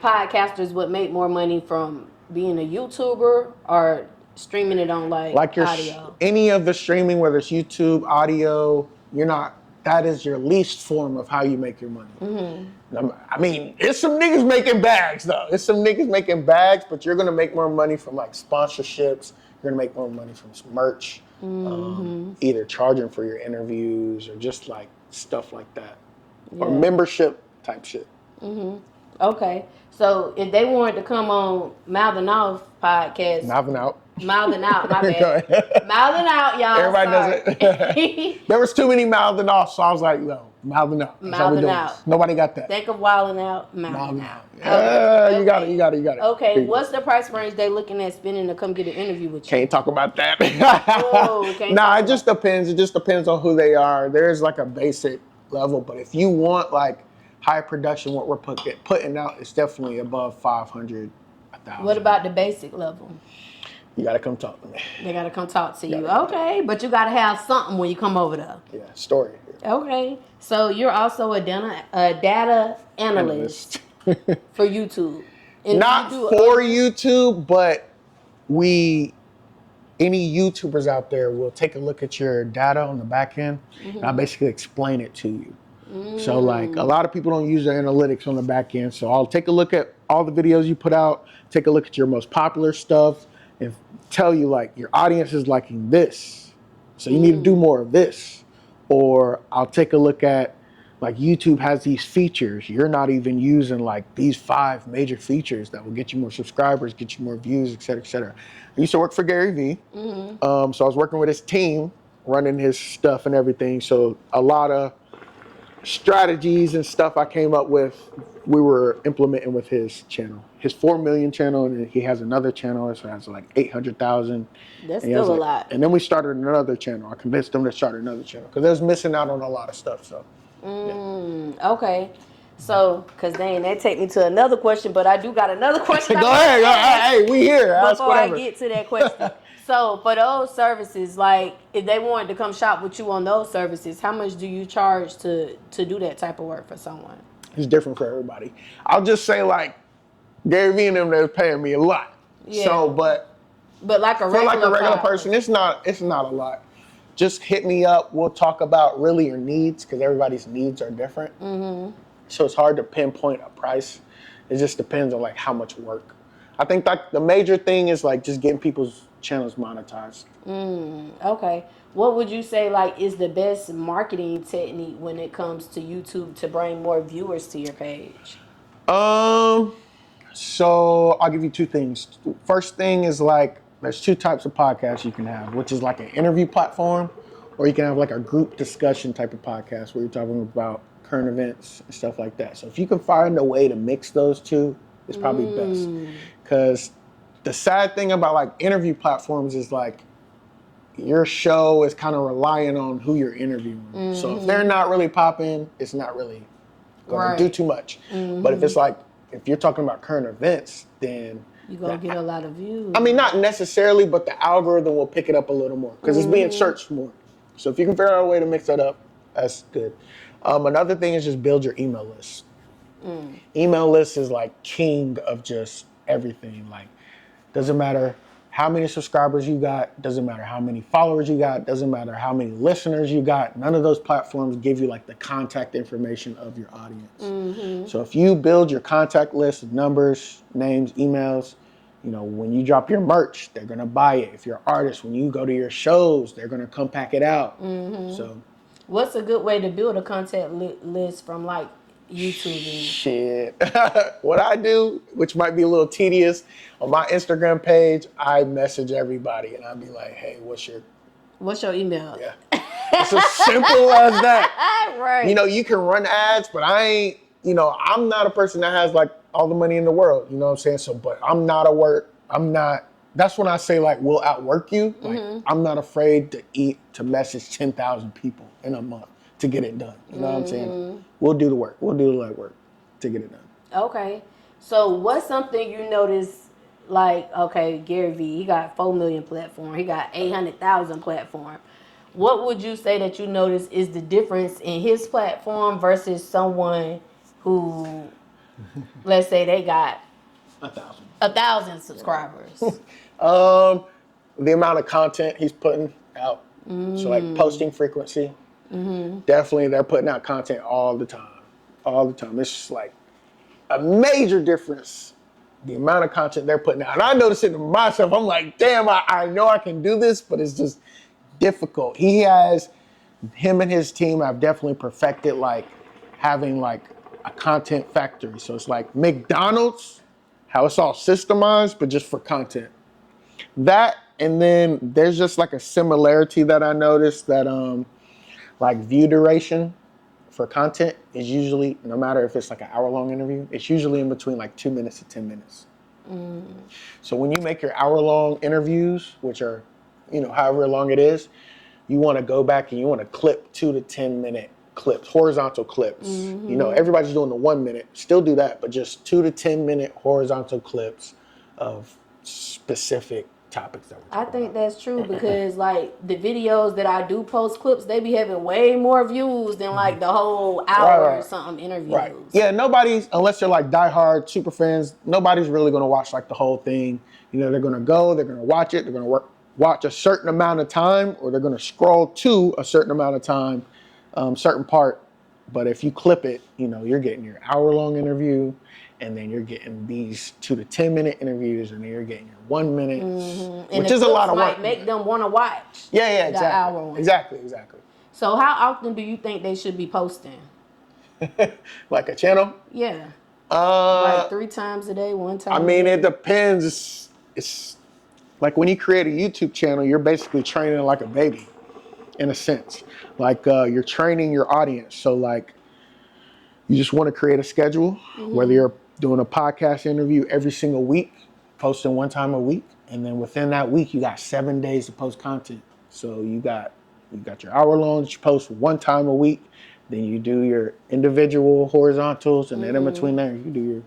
podcasters would make more money from being a YouTuber or streaming it on like your audio? Any of the streaming, whether it's YouTube, audio, that is your least form of how you make your money. I mean, it's some niggas making bags though. It's some niggas making bags, but you're gonna make more money from like sponsorships. You're gonna make more money from some merch, either charging for your interviews or just like stuff like that, or membership type shit. Okay, so if they wanted to come on Mouthing Off podcast, Mouthing Out, my bad. Mouthing Out, y'all. Everybody does it. There was too many mouthing off, so I was like, no, mouthing out. Mouthing out. Nobody got that. Think of wilding out, mouthing out. Yeah, you got it. Okay, what's the price range they looking at spending to come get an interview with you? Can't talk about that. It just depends. It just depends on who they are. There's like a basic level, but if you want like high production, what we're putting out is definitely above 500, 1,000. What about the basic level? You gotta come talk to me. They gotta come talk to you. Okay, but you gotta have something when you come over there. Yeah, story. Okay, so you're also a data analyst for YouTube. And not for YouTube, but any YouTubers out there will take a look at your data on the back end, and I basically explain it to you. So like a lot of people don't use the analytics on the back end, so I'll take a look at all the videos you put out, take a look at your most popular stuff, and tell you like your audience is liking this, so you need to do more of this. Or I'll take a look at like YouTube has these features, you're not even using like these 5 major features that will get you more subscribers, get you more views, et cetera, et cetera. I used to work for Gary Vee, so I was working with his team, running his stuff and everything. So a lot of strategies and stuff I came up with, we were implementing with his channel, his 4 million channel, and he has another channel that has like 800,000. That's still a lot. And then we started another channel. I convinced him to start another channel because they was missing out on a lot of stuff. So, okay. So, because dang, that take me to another question, but I do got another question. Go ahead. Hey, we here. Ask before whatever. I get to that question. So, for those services, like if they wanted to come shop with you on those services, how much do you charge to do that type of work for someone? It's different for everybody. I'll just say like Gary Vee and them, they're paying me a lot. Yeah. So, but like a regular person, it's not a lot. Just hit me up. We'll talk about really your needs because everybody's needs are different. Mm-hmm. So it's hard to pinpoint a price. It just depends on like how much work. I think like the major thing is like just getting people's channels monetized. Okay. What would you say like is the best marketing technique when it comes to YouTube to bring more viewers to your page? So I'll give you two things. First thing is like there's two types of podcasts you can have, which is like an interview platform, or you can have like a group discussion type of podcast where you're talking about current events and stuff like that. So if you can find a way to mix those two, it's probably best. Because the sad thing about like interview platforms is like your show is kind of relying on who you're interviewing. So if they're not really popping, it's not really going to do too much. But if it's like, if you're talking about current events, then you're going to get a lot of views. I mean, not necessarily, but the algorithm will pick it up a little more because it's being searched more. So if you can figure out a way to mix that up, that's good. Another thing is just build your email list. Email list is like king of just everything. Like, doesn't matter how many subscribers you got, doesn't matter how many followers you got, doesn't matter how many listeners you got. None of those platforms give you like the contact information of your audience. So if you build your contact list of numbers, names, emails, you know, when you drop your merch, they're going to buy it. If you're an artist, when you go to your shows, they're going to come pack it out. So what's a good way to build a contact list from like YouTube? Shit. What I do, which might be a little tedious, on my Instagram page, I message everybody and I'll be like, hey, what's your email? Yeah. It's as simple as that. Right. You know, you can run ads, but I'm not a person that has like all the money in the world, you know what I'm saying? So, but that's when I say like, we'll outwork you. Like, I'm not afraid to message 10,000 people in a month to get it done. You know what I'm saying? We'll do the work. We'll do the legwork to get it done. Okay. So what's something you notice, like, okay, Gary Vee, he got 4 million platform. He got 800,000 platform. What would you say that you notice is the difference in his platform versus someone who, let's say they got 1,000 subscribers? The amount of content he's putting out. So like posting frequency. Definitely they're putting out content all the time. It's just like a major difference, the amount of content they're putting out. And I notice it in myself. I'm like, damn, I know I can do this, but it's just difficult. Him and his team have definitely perfected like having like a content factory. So it's like McDonald's, how it's all systemized, but just for content. That, and then there's just like a similarity that I noticed that like view duration for content is usually, no matter if it's like an hour-long interview, it's usually in between like 2 minutes to 10 minutes. So when you make your hour-long interviews, which are, you know, however long it is, you want to go back and you want to clip 2 to 10 minute clips, horizontal clips. You know, everybody's doing the 1 minute, still do that, but just 2 to 10 minute horizontal clips of specific topics that I think that's true because like the videos that I do post clips, they be having way more views than like the whole hour or something interviews. Right. Yeah, nobody's, unless they're like diehard super fans, nobody's really gonna watch like the whole thing. You know, they're gonna watch it, they're gonna watch a certain amount of time, or they're gonna scroll to a certain amount of time, certain part. But if you clip it, you know, you're getting your hour-long interview, and then you're getting these 2 to 10 minute interviews, and then you're getting your 1 minute, which is a lot of work. Make them want to watch. Yeah, exactly. Hour one. Exactly. So how often do you think they should be posting? Like a channel? Yeah. Like 3 times a day, 1 time. I mean, it depends. It's like when you create a YouTube channel, you're basically training like a baby, in a sense. Like you're training your audience. So like, you just want to create a schedule, whether you're doing a podcast interview every single week, posting 1 time a week, and then within that week, you got 7 days to post content. So you got your hour long that you post 1 time a week. then you do your individual horizontals, and then in between there, you do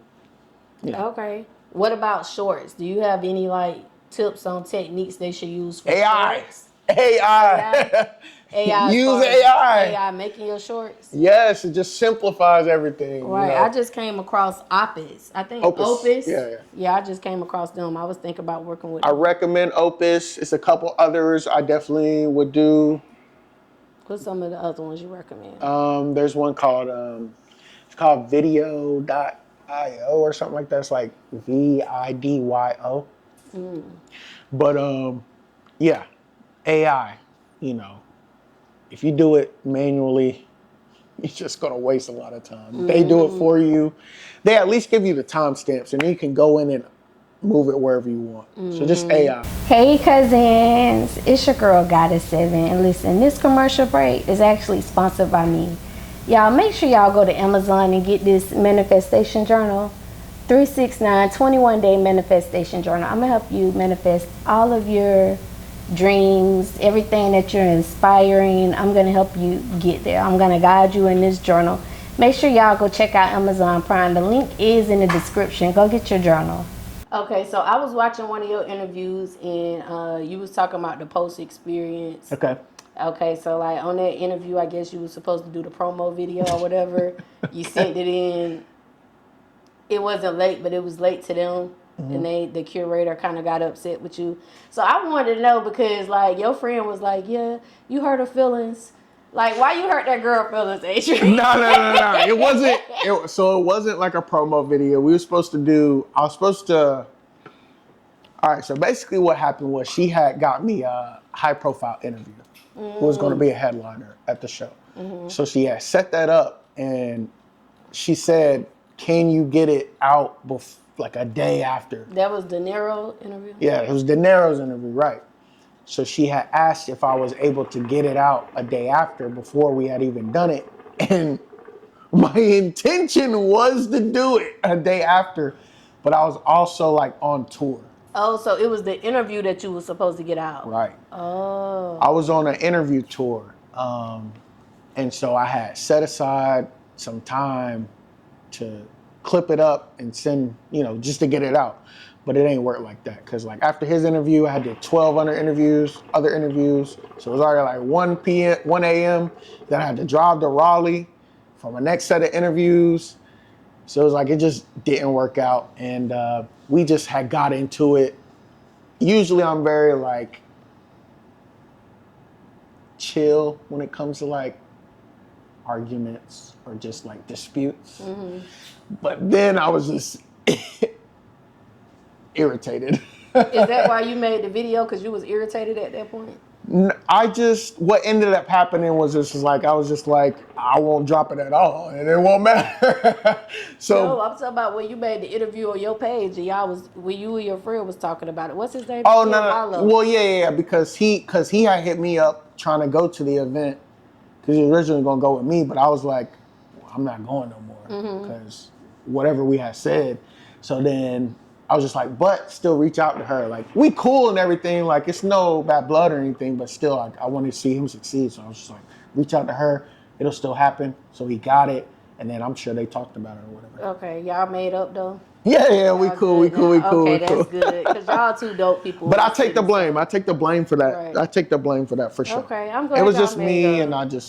your, Okay. What about shorts? Do you have any like tips on techniques they should use for AI. shorts? AI. AI. Use AI. AI making your shorts? Yes, it just simplifies everything. Right. You know? I just came across Opus. I think Opus. Opus. Yeah. I just came across them. I was thinking about working with I them. recommend Opus. It's a couple others I definitely would do. What's some of the other ones you recommend? There's one called it's called video.io or something like that. It's like VIDYO. But yeah, AI, you know, if you do it manually, you're just gonna waste a lot of time. They do it for you. They at least give you the timestamps, and you can go in and move it wherever you want. So just AI. Hey cousins, it's your girl Goddess7, and listen, this commercial break is actually sponsored by me. Y'all make sure y'all go to Amazon and get this manifestation journal, 369 21-day manifestation journal. I'm gonna help you manifest all of your dreams, everything that you're inspiring. I'm gonna help you get there. I'm gonna guide you in this journal. Make sure y'all go check out Amazon Prime. The link is in the description. Go get your journal. Okay, so I was watching one of your interviews, and you was talking about the post experience. Okay, so like on that interview, I guess you was supposed to do the promo video or whatever. You sent it in. It wasn't late, but it was late to them. And the curator kind of got upset with you. So I wanted to know, because like your friend was like, yeah, you hurt her feelings. Like, why you hurt that girl feelings, Adrian? No. It wasn't like a promo video. I was supposed to. All right, so basically what happened was she had got me a high profile interview who was going to be a headliner at the show. So she had set that up, and she said, can you get it out like a day after? That was De Niro interview? Yeah, it was De Niro's interview, right. So she had asked if I was able to get it out a day after, before we had even done it. And my intention was to do it a day after, but I was also like on tour. Oh, so it was the interview that you were supposed to get out. Right. Oh. I was on an interview tour. And so I had set aside some time to clip it up and send, just to get it out. But it ain't work like that, because like after his interview, I had did 12 other interviews. So it was already like 1 a.m. Then I had to drive to Raleigh for my next set of interviews. So it was like, it just didn't work out. And we just had got into it. Usually I'm very like chill when it comes to like arguments or just like disputes. But then I was just irritated. Is that why you made the video? Because you was irritated at that point? What ended up happening was I was just like, I won't drop it at all, and it won't matter. So no, I'm talking about when you made the interview on your page, and when you and your friend was talking about it. What's his name? Oh, no. Well, yeah, because he had hit me up trying to go to the event, because he was originally going to go with me, but I was like, I'm not going no more, because whatever we had said. So then I was just like, but still reach out to her. Like, we cool and everything. Like, it's no bad blood or anything, but still, like, I wanted to see him succeed. So I was just like, reach out to her. It'll still happen. So he got it. And then I'm sure they talked about it or whatever. Okay. Y'all made up, though? Yeah, we cool. Okay, that's good. Because y'all two dope people. But I take the blame. I take the blame for that. Right. I take the blame for that for sure. Okay, I'm glad it was y'all just me, and I don't know.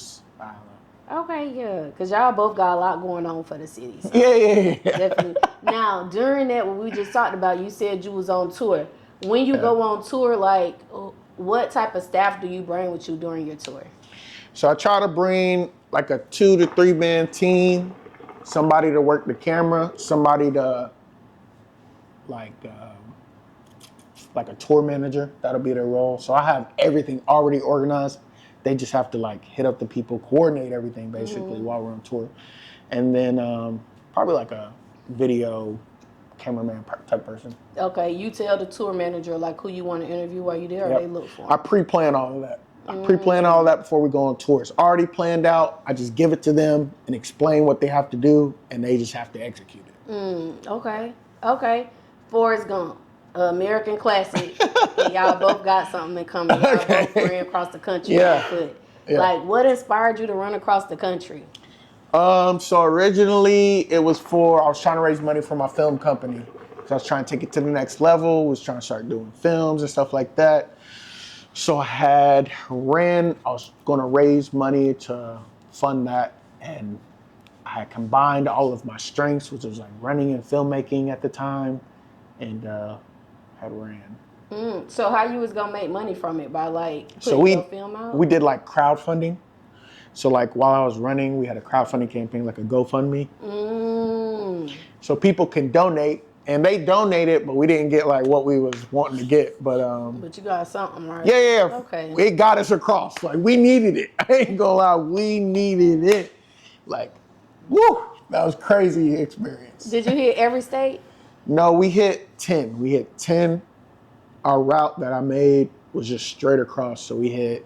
Okay, yeah, because y'all both got a lot going on for the city. So Yeah. Definitely. Now, during that, what we just talked about, you said you was on tour. When you go on tour, like, what type of staff do you bring with you during your tour? So I try to bring like a 2 to 3 man team, somebody to work the camera, somebody to like a tour manager. That'll be their role. So I have everything already organized. They just have to like hit up the people, coordinate everything basically while we're on tour. And then probably like a video cameraman type person. Okay, you tell the tour manager like who you want to interview while you're there, or they look for them? I pre-plan all of that. I pre-plan all of that before we go on tour. It's already planned out. I just give it to them and explain what they have to do, and they just have to execute it. Okay. Forrest Gump, American classic. And y'all both got something in common. Y'all both ran across the country on foot. Yeah. Like, what inspired you to run across the country? So originally it was I was trying to raise money for my film company. So I was trying to take it to the next level, was trying to start doing films and stuff like that. So I was going to raise money to fund that, and I had combined all of my strengths, which was like running and filmmaking at the time, and had ran. So how you was gonna make money from it? By like putting your film out? We did like crowdfunding. So like while I was running, we had a crowdfunding campaign, like a GoFundMe. So people can donate, and they donated, but we didn't get like what we was wanting to get. But you got something, right? Yeah. Okay. It got us across. Like we needed it. I ain't gonna lie, we needed it. Like, woo, that was crazy experience. Did you hit every state? No, we hit 10. We hit 10. Our route that I made was just straight across. So we hit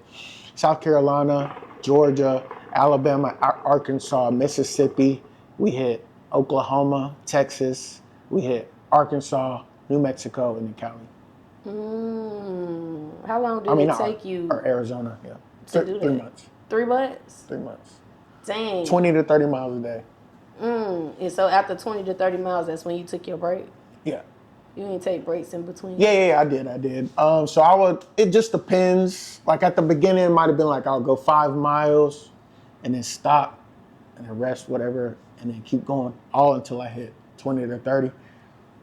South Carolina, Georgia, Alabama, Arkansas, Mississippi. We hit Oklahoma, Texas. We hit Arkansas, New Mexico, and then Cali. How long did it take you? Or Arizona, yeah. To do that? 3 months. 3 months? 3 months. Dang. 20 to 30 miles a day. And so after 20 to 30 miles, that's when you took your break? Yeah. You didn't take breaks in between? Yeah, I did. So it just depends. Like at the beginning, it might have been like, I'll go 5 miles and then stop and then rest, whatever, and then keep going all until I hit 20 to 30.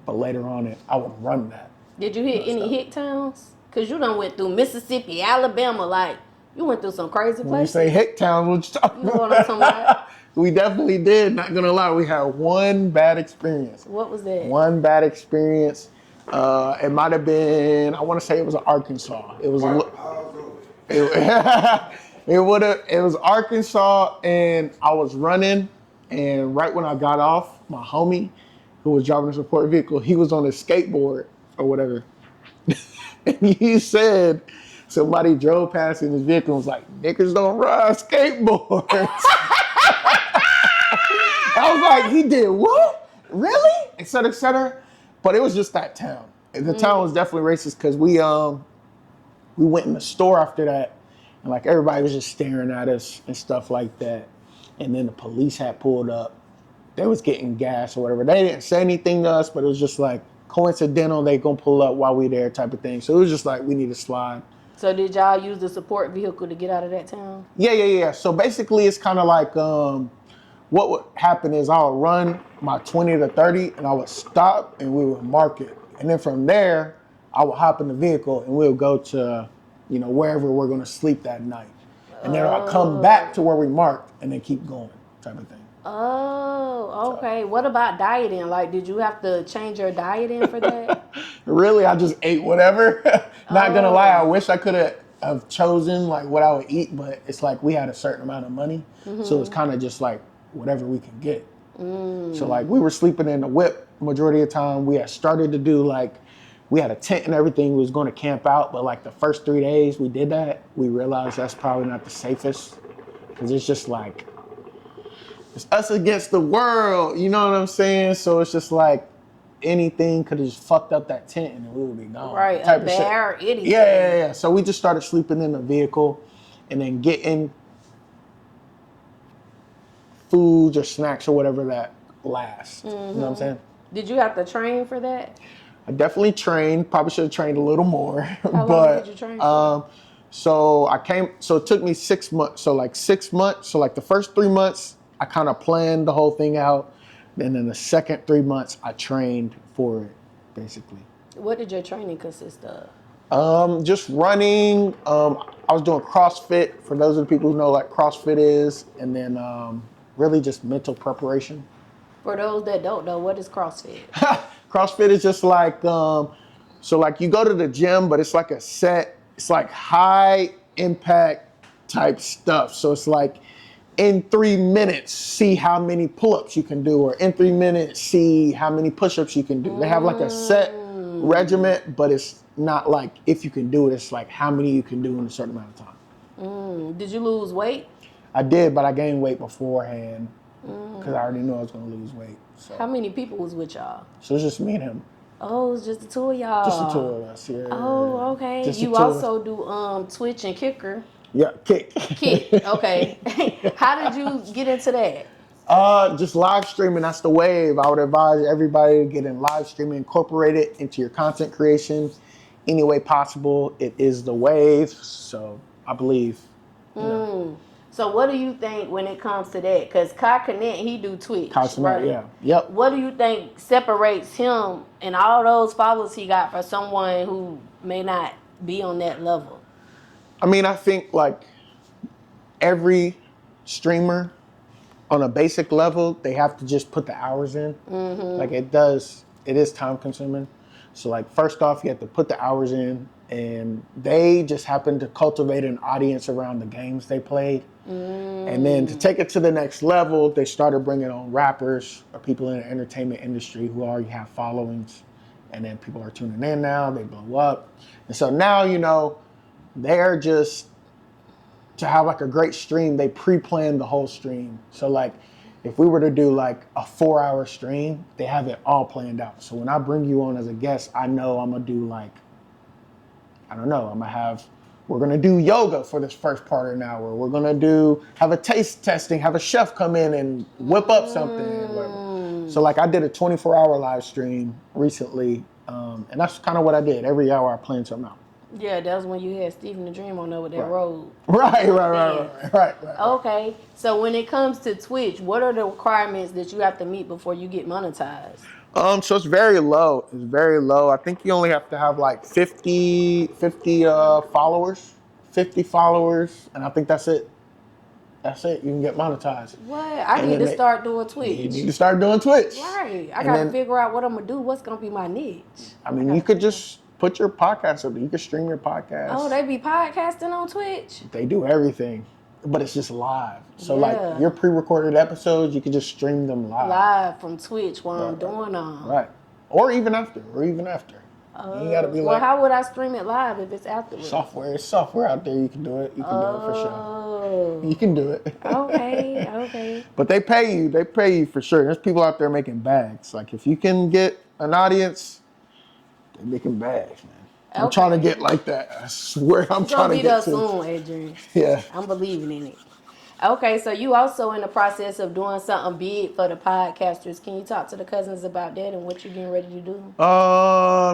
But later on, I would run that. Did you hit any hick towns? Because you done went through Mississippi, Alabama, like, you went through some crazy places. When you say hick towns, what you talking about? You know what I'm talking about? We definitely did, not gonna lie. We had one bad experience. What was that? One bad experience. It might have been, I want to say it was Arkansas. It was it was Arkansas, and I was running, and right when I got off, my homie who was driving the support vehicle, he was on his skateboard or whatever. And he said somebody drove past in his vehicle and was like, "Niggas don't ride skateboards." I was like, he did what? Really? Et cetera, et cetera. But it was just that town. The town was definitely racist because we went in the store after that, and like everybody was just staring at us and stuff like that. And then the police had pulled up. They was getting gas or whatever. They didn't say anything to us, but it was just like coincidental. They gonna pull up while we there type of thing. So it was just like we need to slide. So did y'all use the support vehicle to get out of that town? Yeah. So basically, it's kind of like what would happen is I'll run my 20 to 30 and I would stop and we would mark it. And then from there, I would hop in the vehicle and we'll go to, wherever we're going to sleep that night. And then I'll come back to where we marked and then keep going type of thing. Oh, okay. So, what about dieting? Like, did you have to change your dieting for that? Really, I just ate whatever. Not going to lie, I wish I could have chosen like what I would eat, but it's like we had a certain amount of money. So it's kind of just like, whatever we can get. So like we were sleeping in the whip majority of the time. We had started to do like, we had a tent and everything. We was going to camp out, but like the first 3 days we did that, we realized that's probably not the safest because it's just like, it's us against the world, you know what I'm saying? So it's just like anything could have just fucked up that tent and we would be gone. Right, a bear or anything. Yeah. So we just started sleeping in the vehicle and then getting foods or snacks or whatever that lasts. You know what I'm saying? Did you have to train for that? I definitely trained. Probably should have trained a little more. How long did you train for? So it took me 6 months. So like 6 months. So like the first 3 months, I kind of planned the whole thing out. And then the second 3 months, I trained for it, basically. What did your training consist of? Just running. I was doing CrossFit, for those of the people who know like CrossFit is. And then really just mental preparation. For those that don't know, what is CrossFit? CrossFit is just like, so like you go to the gym, but it's like it's like high impact type stuff. So it's like in 3 minutes, see how many pull-ups you can do, or in 3 minutes, see how many push-ups you can do. They have like a set regiment, but it's not like if you can do it, it's like how many you can do in a certain amount of time. Did you lose weight? I did, but I gained weight beforehand because I already knew I was going to lose weight. So. How many people was with y'all? So it's just me and him. Oh, it's just the two of y'all. Just the two of us, yeah. Oh, okay. You also do Twitch and Kicker. Yeah, Kick. Okay. How did you get into that? Just live streaming, that's the wave. I would advise everybody to get in live streaming, incorporate it into your content creation any way possible. It is the wave, so I believe. So what do you think when it comes to that? Because Kai Connect, he do Twitch, right? Yeah, yep. What do you think separates him and all those followers he got for someone who may not be on that level? I mean, I think like every streamer on a basic level, they have to just put the hours in. Like it is time consuming. So like first off, you have to put the hours in, and they just happen to cultivate an audience around the games they played. And then to take it to the next level, they started bringing on rappers or people in the entertainment industry who already have followings. And then people are tuning in now, they blow up. And so now, you know, they're just, to have like a great stream, they pre-plan the whole stream. So like, if we were to do like a 4-hour stream, they have it all planned out. So when I bring you on as a guest, I know I'm gonna do like, I don't know, we're gonna do yoga for this first part of an hour. We're gonna have a taste testing, have a chef come in and whip up something. So like I did a 24-hour live stream recently, and that's kind of what I did. Every hour I planned something out. Yeah, that was when you had Stephen the Dream on there with that road. Right. Okay, so when it comes to Twitch, what are the requirements that you have to meet before you get monetized? So it's very low. It's very low. I think you only have to have like 50 followers, and I think that's it. That's it. You can get monetized. What? I need to start doing Twitch. You need to start doing Twitch. Right. I got to figure out what I'm going to do. What's going to be my niche? I mean, you could just put your podcast up there. You could stream your podcast. Oh, they be podcasting on Twitch? They do everything, but it's just live. So like your pre-recorded episodes, you can just stream them live. Live from Twitch while I'm doing them. Right. Or even after. You gotta be well, how would I stream it live if it's afterwards? It's software out there. You can do it. You can do it for sure. You can do it. Okay. But they pay you for sure. There's people out there making bags. Like if you can get an audience, they're making bags, man. I'm trying to get like that. I swear I'm trying to get to. It's gonna be there soon, Adrian. Yeah. I'm believing in it. Okay, so you also in the process of doing something big for the podcasters. Can you talk to the Cuzns about that and what you're getting ready to do?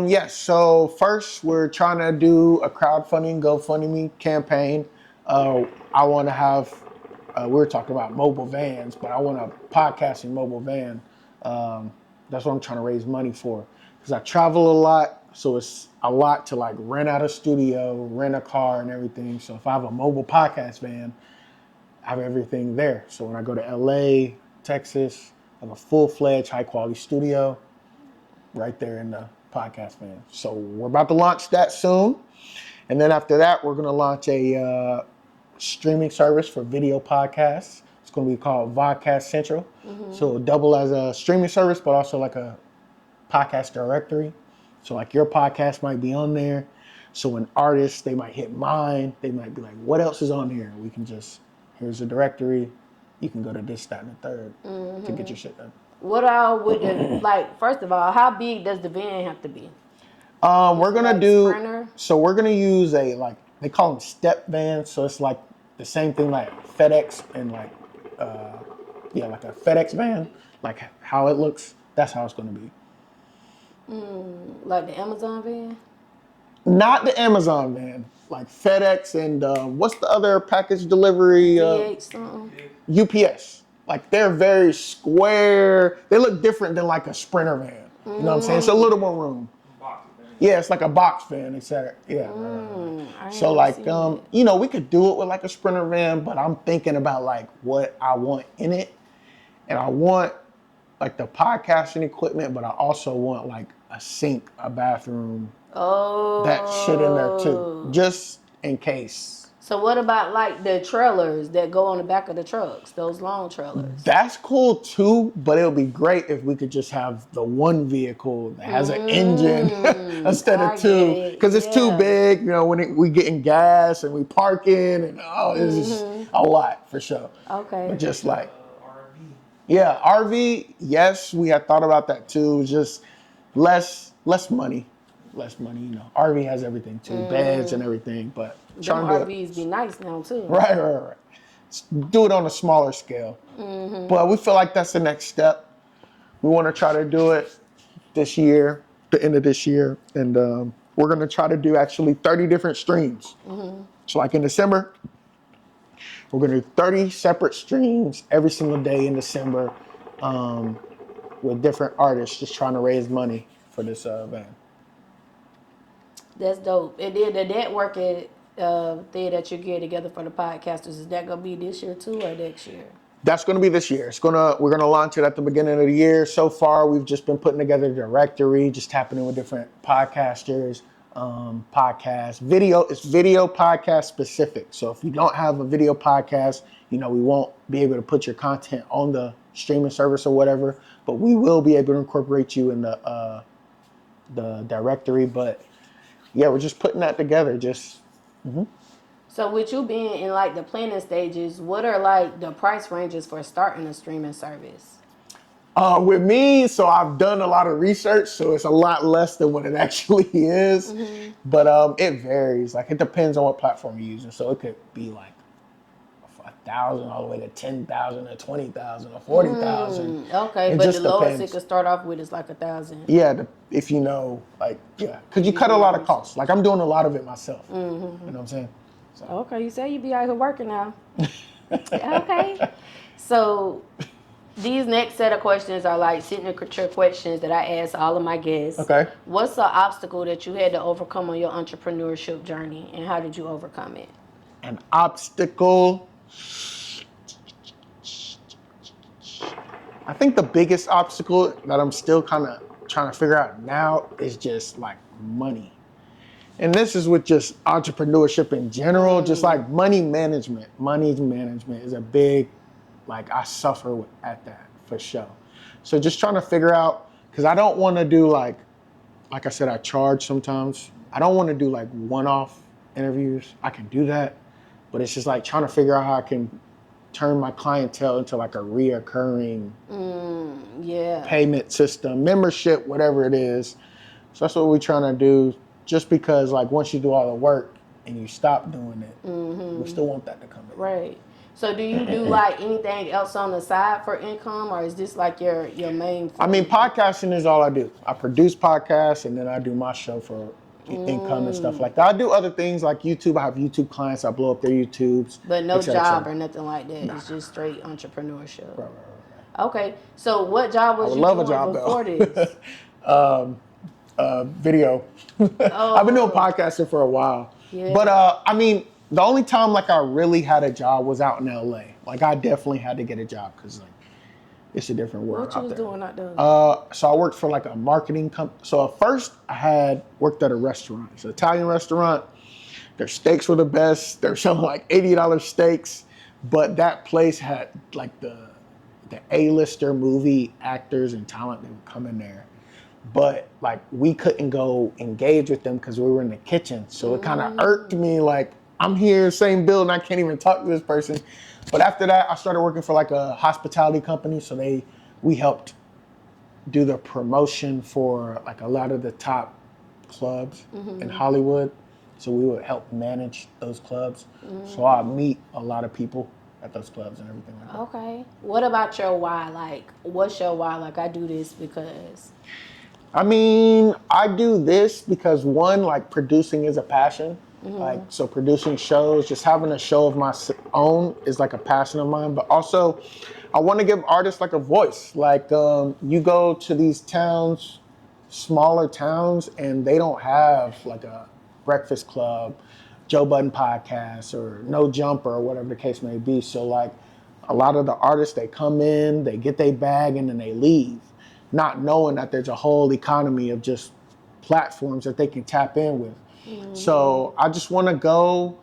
Yes. So first, we're trying to do a crowdfunding GoFundMe campaign. I want to have. We were talking about mobile vans, but I want a podcasting mobile van. That's what I'm trying to raise money for, because I travel a lot, so it's a lot to like rent out a studio, rent a car, and everything. So if I have a mobile podcast van, I have everything there. So when I go to LA, Texas, I have a full-fledged, high-quality studio right there in the podcast van. So we're about to launch that soon. And then after that, we're going to launch a streaming service for video podcasts. It's going to be called Vodcast Central. So it'll double as a streaming service, but also like a podcast directory. So like your podcast might be on there. So when artists, they might hit mine. They might be like, what else is on here? We can just... Here's a directory. You can go to this, that, and the third to get your shit done. What all would first of all, how big does the van have to be? We're gonna do. Sprinter? So we're gonna use they call them step vans. So it's like the same thing like FedEx and like a FedEx van, like how it looks. That's how it's gonna be. Like the Amazon van? Not the Amazon van. Like FedEx and what's the other package delivery? UPS. Like they're very square. They look different than like a Sprinter van. You know what I'm saying? It's a little more room. Yeah, it's like a box van, etc. Yeah. So like, we could do it with like a Sprinter van, but I'm thinking about like what I want in it, and I want like the podcasting equipment, but I also want like a sink, a bathroom. That shit in there too, just in case. So what about like the trailers that go on the back of the trucks, those long trailers? That's cool too, but it would be great if we could just have the one vehicle that has an engine instead of two, because it's too big. You know, when we getting gas and we parking and it's just a lot for sure. Okay. But just like RV, yes, we had thought about that too. Just less money. RV has everything too, beds and everything, but trying to RVs be nice now too. Right. do it on a smaller scale. But we feel like that's the next step. We want to try to do it this year, the end of this year, and we're going to try to do actually 30 different streams. So like in December, we're going to do 30 separate streams every single day in December with different artists just trying to raise money for this event. That's dope. And then the networking thing that you get together for the podcasters, is that going to be this year too or next year? That's going to be this year. We're going to launch it at the beginning of the year. So far, we've just been putting together a directory, just tapping in with different podcasters, podcasts. It's video podcast specific. So if you don't have a video podcast, we won't be able to put your content on the streaming service or whatever, but we will be able to incorporate you in the directory. But yeah, we're just putting that together. So with you being in like the planning stages, what are like the price ranges for starting a streaming service? With me, so I've done a lot of research, so it's a lot less than what it actually is. But it varies. Like it depends on what platform you're using. So it could be like 1,000 all the way to 10,000 or 20,000 or 40,000. Okay, but the lowest it could start off with is like 1,000. Yeah, if you know, because you cut a lot of costs. Like I'm doing a lot of it myself. You know what I'm saying? So. Okay, you say you be out here working now. Okay. So these next set of questions are like signature questions that I ask all of my guests. Okay. What's the obstacle that you had to overcome on your entrepreneurship journey, and how did you overcome it? An obstacle. I think the biggest obstacle that I'm still kind of trying to figure out now is just like money. And this is with just entrepreneurship in general, just like money management. Money management is a big, I suffer at that for sure. So just trying to figure out, because I don't want to do like I said, I charge sometimes. I don't want to do like one-off interviews. I can do that, but it's just like trying to figure out how I can turn my clientele into like a reoccurring payment system, membership, whatever it is. So that's what we're trying to do. Just because, like, once you do all the work and you stop doing it, we still want that to come in. Right. So do you do, like, anything else on the side for income, or is this, like, your main thing? I mean, podcasting is all I do. I produce podcasts, and then I do my show for income and stuff like that. I do other things, like YouTube. I have YouTube clients. I blow up their YouTubes. But no job or nothing like that. Nah. It's just straight entrepreneurship. Right. Okay. So what job was you doing before this? Video. I've been doing podcasting for a while. Yeah. But I mean, the only time like I really had a job was out in LA. Like I definitely had to get a job because like it's a different world. What you was doing out there? So I worked for like a marketing company. So at first I had worked at a restaurant. It's an Italian restaurant. Their steaks were the best. They're selling like $80 steaks. But that place had like the A-lister movie actors and talent that would come in there. But like we couldn't go engage with them because we were in the kitchen. So it kind of irked me, like I'm here, same building, I can't even talk to this person. But after that, I started working for like a hospitality company. So we helped do the promotion for like a lot of the top clubs in Hollywood. So we would help manage those clubs. So I meet a lot of people at those clubs and everything like that. Okay. What about your why? Like, what's your why? Like, I do this because... I mean, I do this because one, like producing is a passion. Like, so producing shows, just having a show of my own is like a passion of mine. But also, I want to give artists like a voice. Like, you go to these towns, smaller towns, and they don't have like a Breakfast Club, Joe Budden podcast, or No Jumper, or whatever the case may be. So like, a lot of the artists, they come in, they get their bag, and then they leave, not knowing that there's a whole economy of just platforms that they can tap in with. So I just want to go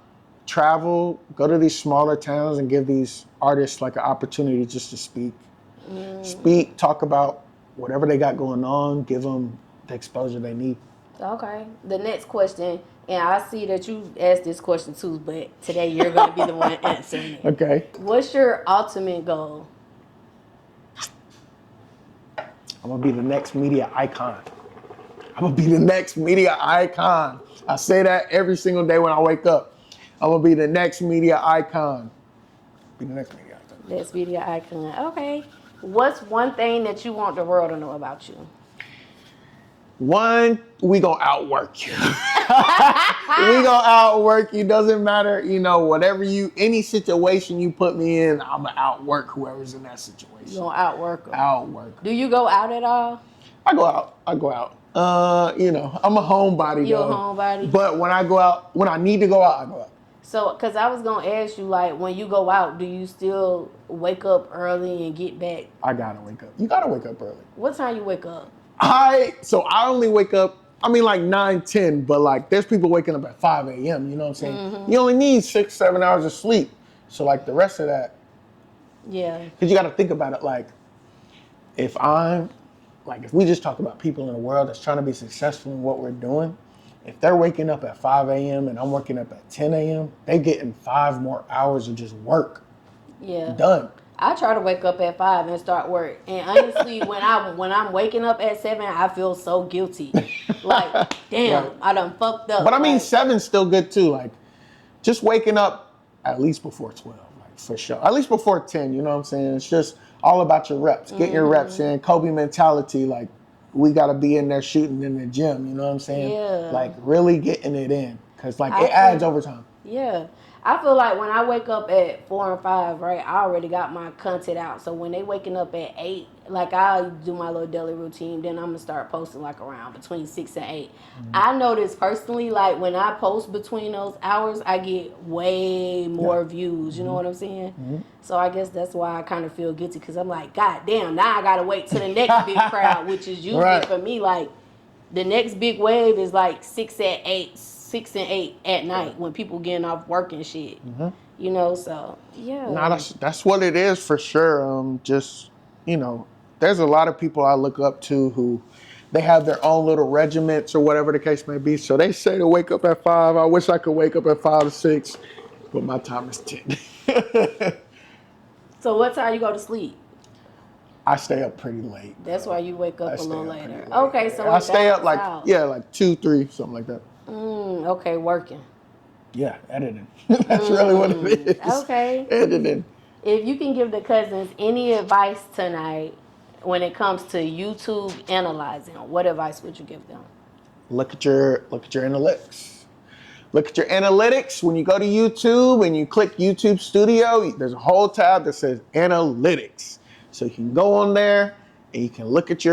travel, go to these smaller towns and give these artists like an opportunity just to speak, talk about whatever they got going on, give them the exposure they need. Okay. The next question, and I see that you asked this question too, but today you're going to be the one answering it. Okay. What's your ultimate goal? I'm going to be the next media icon. I'm going to be the next media icon. I say that every single day when I wake up. I'm going to be the next media icon. Be the next media icon. Next media icon. Okay. What's one thing that you want the world to know about you? One, we gonna outwork you. We gonna outwork you. Doesn't matter, whatever any situation you put me in, I'm gonna outwork whoever's in that situation. You gonna outwork them. Outwork. Do you go out at all? I go out. I'm a homebody. You a homebody? But when I go out, when I need to go out, I go out. So, because I was going to ask you, like, when you go out, do you still wake up early and get back? I gotta wake up. You gotta wake up early. What time you wake up? I only wake up, like 9, 10, but like there's people waking up at 5 a.m., you know what I'm saying? Mm-hmm. You only need 6, 7 hours of sleep. So like the rest of that. Yeah. Because you gotta think about it, like, if we just talk about people in the world that's trying to be successful in what we're doing, if they're waking up at 5 a.m. and I'm waking up at 10 a.m., they getting 5 more hours of just work. Yeah. Done. I try to wake up at 5 and start work. And honestly, when I'm waking up at 7, I feel so guilty. Like, damn, right. I done fucked up. But I mean, 7's still good too. Like, just waking up at least before 12, like for sure. At least before 10, you know what I'm saying? It's just all about your reps. Get your reps in. Kobe mentality, like, we got to be in there shooting in the gym, you know what I'm saying? Yeah. Like, really getting it in. Because, like, it adds over time. Yeah. I feel like when I wake up at 4 and 5, right, I already got my content out. So when they waking up at 8, like, I'll do my little daily routine. Then I'm going to start posting, like, around between 6 and 8. Mm-hmm. I notice personally, like, when I post between those hours, I get way more views. You know what I'm saying? Mm-hmm. So I guess that's why I kind of feel guilty. Because I'm like, God damn, now I got to wait till the next big crowd, which is usually for me, like, the next big wave is, like, 6 and 8 at night when people getting off work and shit. Mm-hmm. So yeah. Nah, that's what it is for sure. Just, there's a lot of people I look up to who they have their own little regiments or whatever the case may be. So they say to wake up at 5. I wish I could wake up at 5 or 6, but my time is 10. So what time you go to sleep? I stay up pretty late. That's why you wake up a little later. Okay, so I stay up like 2, 3, something like that. Okay, working. Yeah, editing. That's really what it is. Okay. Editing. If you can give the cousins any advice tonight when it comes to YouTube analyzing, what advice would you give them? Look at your analytics. Look at your analytics. When you go to YouTube and you click YouTube Studio, there's a whole tab that says Analytics. So you can go on there and you can look at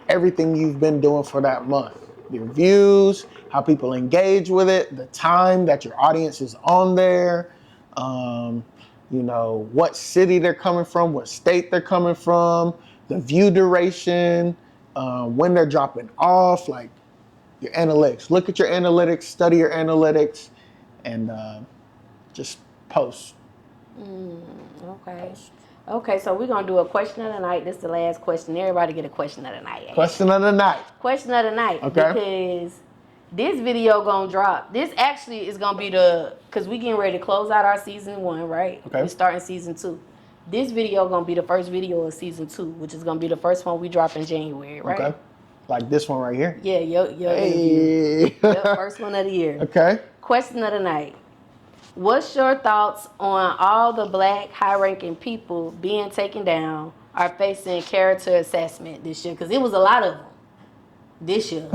everything you've been doing for that month. Your views, how people engage with it, the time that your audience is on there, what city they're coming from, what state they're coming from, the view duration, when they're dropping off, like your analytics. Look at your analytics, study your analytics, and just post. Okay. Okay, so we're going to do a question of the night. This is the last question. Everybody get a question of the night. Question of the night. Question of the night. Okay. Because this video going to drop. This actually is going to be because we getting ready to close out our season 1, right? Okay. We're starting season 2. This video going to be the first video of season 2, which is going to be the first one we drop in January, right? Okay. Like this one right here? Yeah, your interview. Yep, first one of the year. Okay. Question of the night. What's your thoughts on all the black high-ranking people being taken down or facing character assessment this year? Because it was a lot of them this year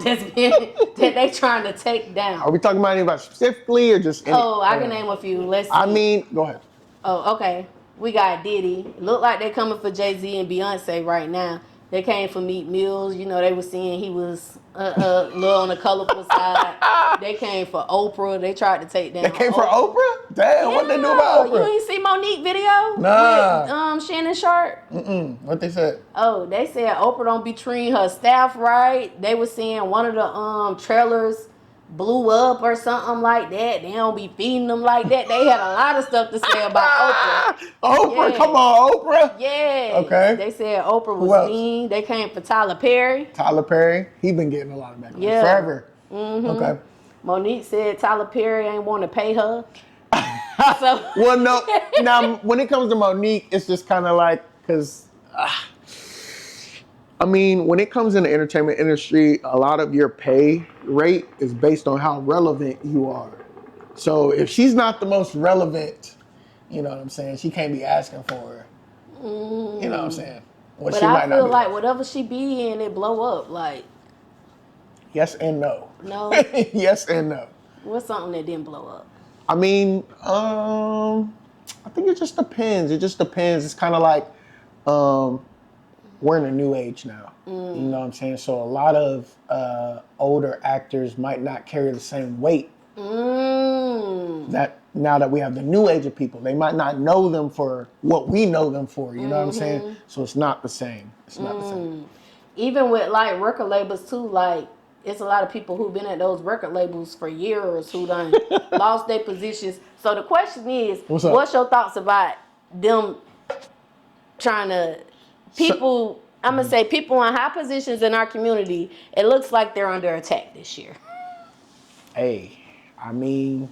that they trying to take down. Are we talking about anybody specifically or just any? Oh, I can name a few. Let's see. Go ahead. Oh, okay. We got Diddy. Look like they coming for Jay-Z and Beyoncé right now. They came for Meek Mills. They were saying he was a little on the colorful side. They came for Oprah. They tried to take down. They came for Oprah? Damn, yeah. What they do about Oprah? You ain't see Monique video? Nah. With Shannon Sharp? What they said? Oh, they said Oprah don't be treating her staff right. They were saying one of the trailers blew up or something like that. They don't be feeding them like that. They had a lot of stuff to say about Oprah. Oprah, yeah. Come on, Oprah. Yeah. Okay. They said Oprah was mean. They came for Tyler Perry. Tyler Perry, he been getting a lot of backlash forever. Mm-hmm. Okay. Monique said Tyler Perry ain't want to pay her. So. Well, no. Now, when it comes to Monique, it's just kind of like, because... when it comes in the entertainment industry, a lot of your pay rate is based on how relevant you are. So if she's not the most relevant, You know what I'm saying? She can't be asking for her. You know what I'm saying? But I feel like whatever she be in, it blow up. Like, yes and no. No. Yes and no. What's something that didn't blow up? I mean, I think it just depends. It just depends. It's kind of like we're in a new age now. You know what I'm saying? So a lot of older actors might not carry the same weight that now that we have the new age of people. They might not know them for what we know them for. You know what I'm saying? So it's not the same. It's not the same. Even with like record labels too, like it's a lot of people who've been at those record labels for years who done lost their positions. So the question is, what's your thoughts about them trying to people? I'm gonna say people in high positions in our community. It looks like they're under attack this year. Hey, I mean,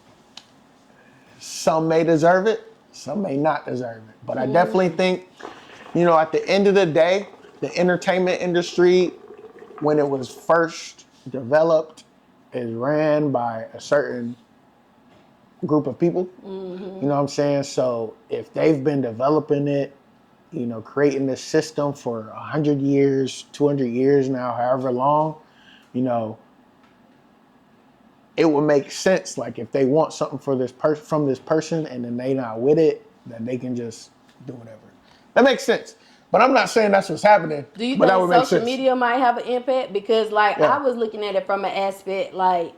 some may deserve it, some may not deserve it. But I definitely think, you know, at the end of the day, the entertainment industry, when it was first developed, is ran by a certain group of people. You know what I'm saying? So if they've been developing it, you know, creating this system for 100 years, 200 years now, however long, you know, it would make sense. Like if they want something for this from this person and then they not with it, then they can just do whatever. That makes sense. But I'm not saying that's what's happening. Do you think social media might have an impact? Because like I was looking at it from an aspect like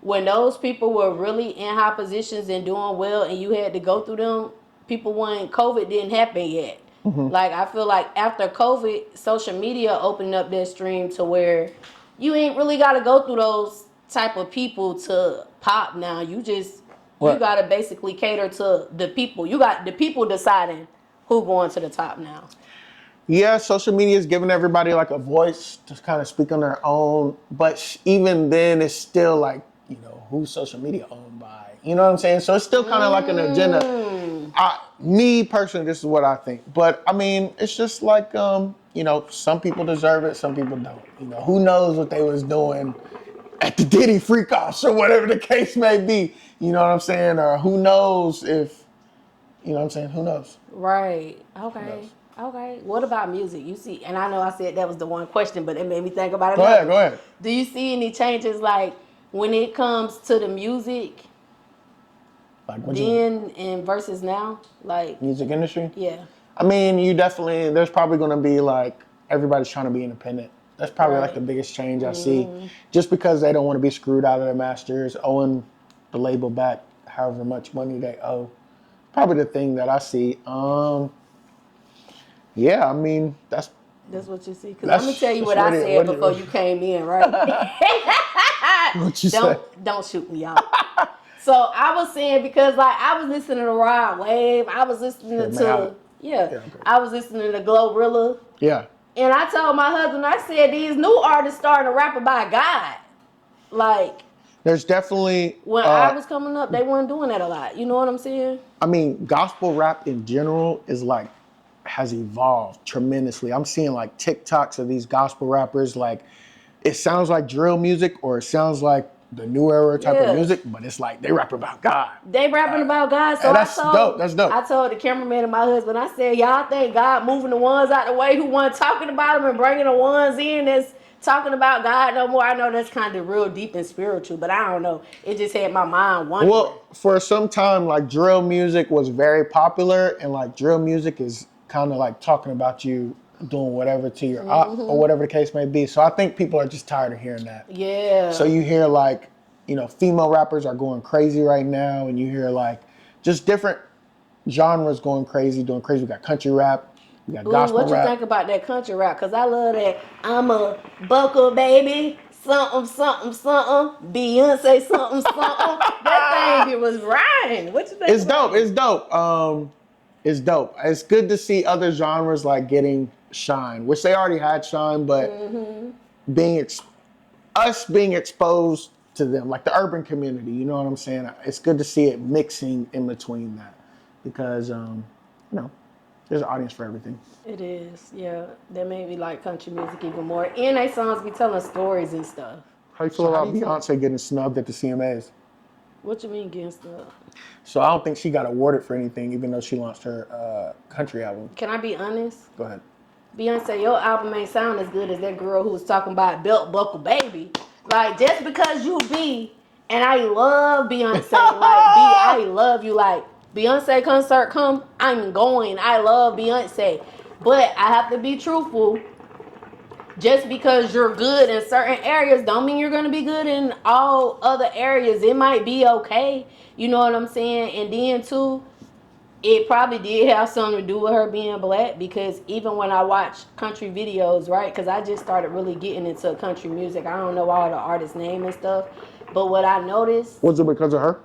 when those people were really in high positions and doing well and you had to go through them, COVID didn't happen yet. Like I feel like after COVID, social media opened up that stream to where you ain't really got to go through those type of people to pop now. You got to basically cater to the people. You got the people deciding who going to the top now. Yeah, social media is giving everybody like a voice to kind of speak on their own. But even then, it's still like, you know, who's social media owned by? You know what I'm saying? So it's still kind of like an agenda. Me personally, this is what I think. But I mean, it's just like, you know, some people deserve it, some people don't. You know, who knows what they was doing at the Diddy freak-offs or whatever the case may be. You know what I'm saying? Or who knows if, you know what I'm saying? Who knows? Right. Okay. Okay. What about music? You see, and I know I said that was the one question, but it made me think about it. Go ahead. Do you see any changes like when it comes to the music? Like what then and versus now? Like music industry? Yeah. I mean, there's probably gonna be like everybody's trying to be independent. That's probably like the biggest change I see. Just because they don't want to be screwed out of their masters, owing the label back however much money they owe. Probably the thing that I see. Yeah, I mean, that's what you see. Because let me tell you what I said before you came in, right? What you say? Don't shoot me out. So I was saying because like I was listening to Rod Wave, I was listening I was listening to Glorilla. Yeah. And I told my husband, I said these new artists starting to rap about God. Like there's definitely when I was coming up, they weren't doing that a lot. You know what I'm saying? I mean, gospel rap in general has evolved tremendously. I'm seeing like TikToks of these gospel rappers, like it sounds like drill music or it sounds like the new era type of music, but it's like they rap about God. They rapping about God. So that's dope. That's dope. I told the cameraman and my husband, I said, y'all think God moving the ones out the way who weren't talking about him and bringing the ones in that's talking about God no more? I know that's kind of real deep and spiritual, but I don't know. It just had my mind wondering. Well, for some time, like drill music was very popular, and like drill music is kind of like talking about you doing whatever to your op or whatever the case may be. So I think people are just tired of hearing that. Yeah. So you hear like, you know, female rappers are going crazy right now, and you hear like just different genres going crazy, doing crazy. We got country rap, we got gospel rap. What you think about that country rap? Because I love that. I'm a buckle baby, something, something, something, Beyoncé, something, something. That thing, it was rhyming. What you think? It's dope. It's dope. It's dope. It's good to see other genres like getting shine, which they already had shine, but being exposed to them, like the urban community, you know what I'm saying? It's good to see it mixing in between that because, you know, there's an audience for everything. It is, yeah. That made me like country music even more. And they songs be telling stories and stuff. How you feel about Beyoncé getting snubbed at the CMAs? What you mean getting stuck? So I don't think she got awarded for anything, even though she launched her country album. Can I be honest? Go ahead. Beyonce, your album ain't sound as good as that girl who was talking about belt buckle baby. Like, just because you be, and I love Beyonce, I love you. Like, Beyonce concert come, I'm going. I love Beyonce. But I have to be truthful. Just because you're good in certain areas don't mean you're going to be good in all other areas. It might be okay. You know what I'm saying? And then, too, it probably did have something to do with her being black, because even when I watch country videos, right, because I just started really getting into country music. I don't know all the artists' name and stuff, but what I noticed... Was it because of her?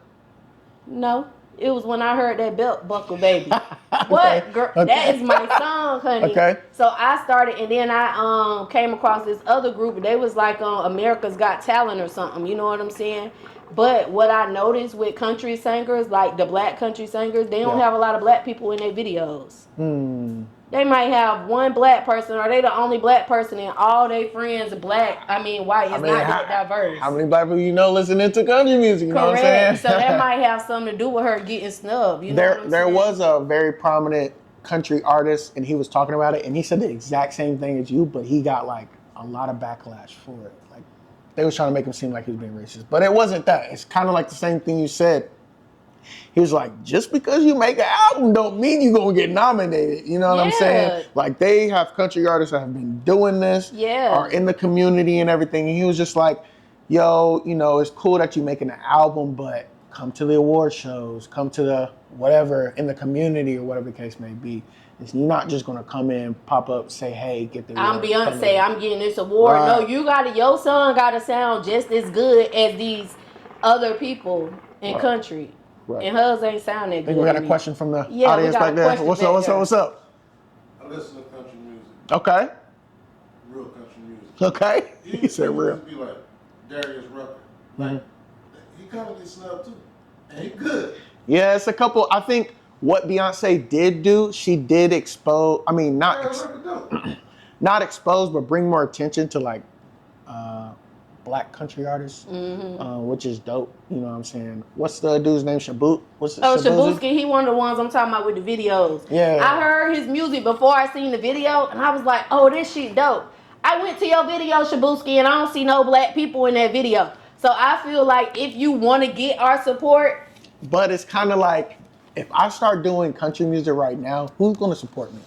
No. It was when I heard that belt buckle baby. What? Girl, okay. That is my song, honey. Okay. So I started, and then I came across this other group. They was like America's Got Talent or something. You know what I'm saying? But what I noticed with country singers, like the black country singers, they don't have a lot of black people in their videos. They might have one black person, or they the only black person, and all their friends are black. I mean, white. It's not that diverse. How many black people you know listen to country music? You know what I'm saying? So that might have something to do with her getting snubbed. You know what I'm saying? There was a very prominent country artist, and he was talking about it, and he said the exact same thing as you, but he got like a lot of backlash for it. Like, they was trying to make him seem like he was being racist, but it wasn't that. It's kind of like the same thing you said. He was like, just because you make an album don't mean you're going to get nominated. You know what I'm saying? Like, they have country artists that have been doing this, are in the community and everything. And he was just like, yo, you know, it's cool that you're making an album, but come to the award shows, come to the whatever in the community or whatever the case may be. It's not just going to come in, pop up, say, hey, get the I'm Beyonce, I'm getting this award. Right. No, your song got to sound just as good as these other people in country. Right. And hers ain't sound that good. I think we got a question from the audience back there. What's up? I listen to country music. Okay. Real country music. Okay. He said real. Be like Darius Rucker. Like, he kind of gets snubbed too. And he good. Yeah, it's a couple. I think what Beyonce did do, she did expose, I mean, not expose, but bring more attention to like black country artists, which is dope. You know what I'm saying? What's the dude's name? Shabuski. He one of the ones I'm talking about with the videos. Yeah. I heard his music before I seen the video, and I was like, oh, this shit dope. I went to your video, Shabuski, and I don't see no black people in that video. So I feel like if you want to get our support. But it's kind of like, if I start doing country music right now, who's going to support me?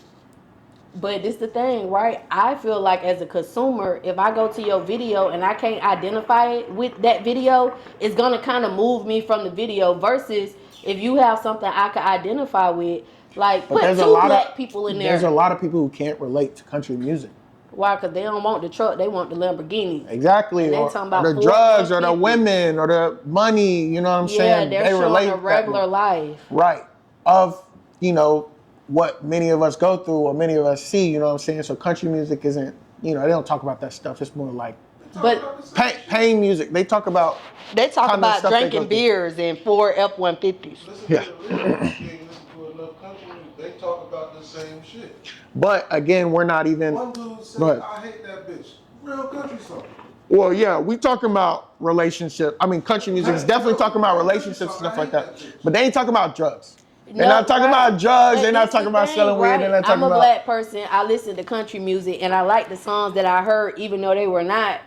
But this the thing, right? I feel like as a consumer, if I go to your video and I can't identify it with that video, it's going to kind of move me from the video versus if you have something I can identify with, like put two black people in there. There's a lot of people who can't relate to country music. Why? Because they don't want the truck, they want the Lamborghini. Exactly. Or the drugs or the women or the money, you know what I'm saying? Yeah, they're showing a regular life. Right. Of, you know, what many of us go through or many of us see, you know what I'm saying? So country music isn't, you know, they don't talk about that stuff. It's more like pain music. They talk about drinking beers and 4 F-150s. Yeah. They talk about the same shit. But again, we're not even. One dude said, I hate that bitch. Real country song. Well, yeah, we talking about relationship. I mean, country music is definitely talking about relationships and stuff like that. But they ain't talking about drugs. They're not talking about drugs. They're not talking about selling weed. They're not talking about. I'm a black person. I listen to country music, and I like the songs that I heard, even though they were not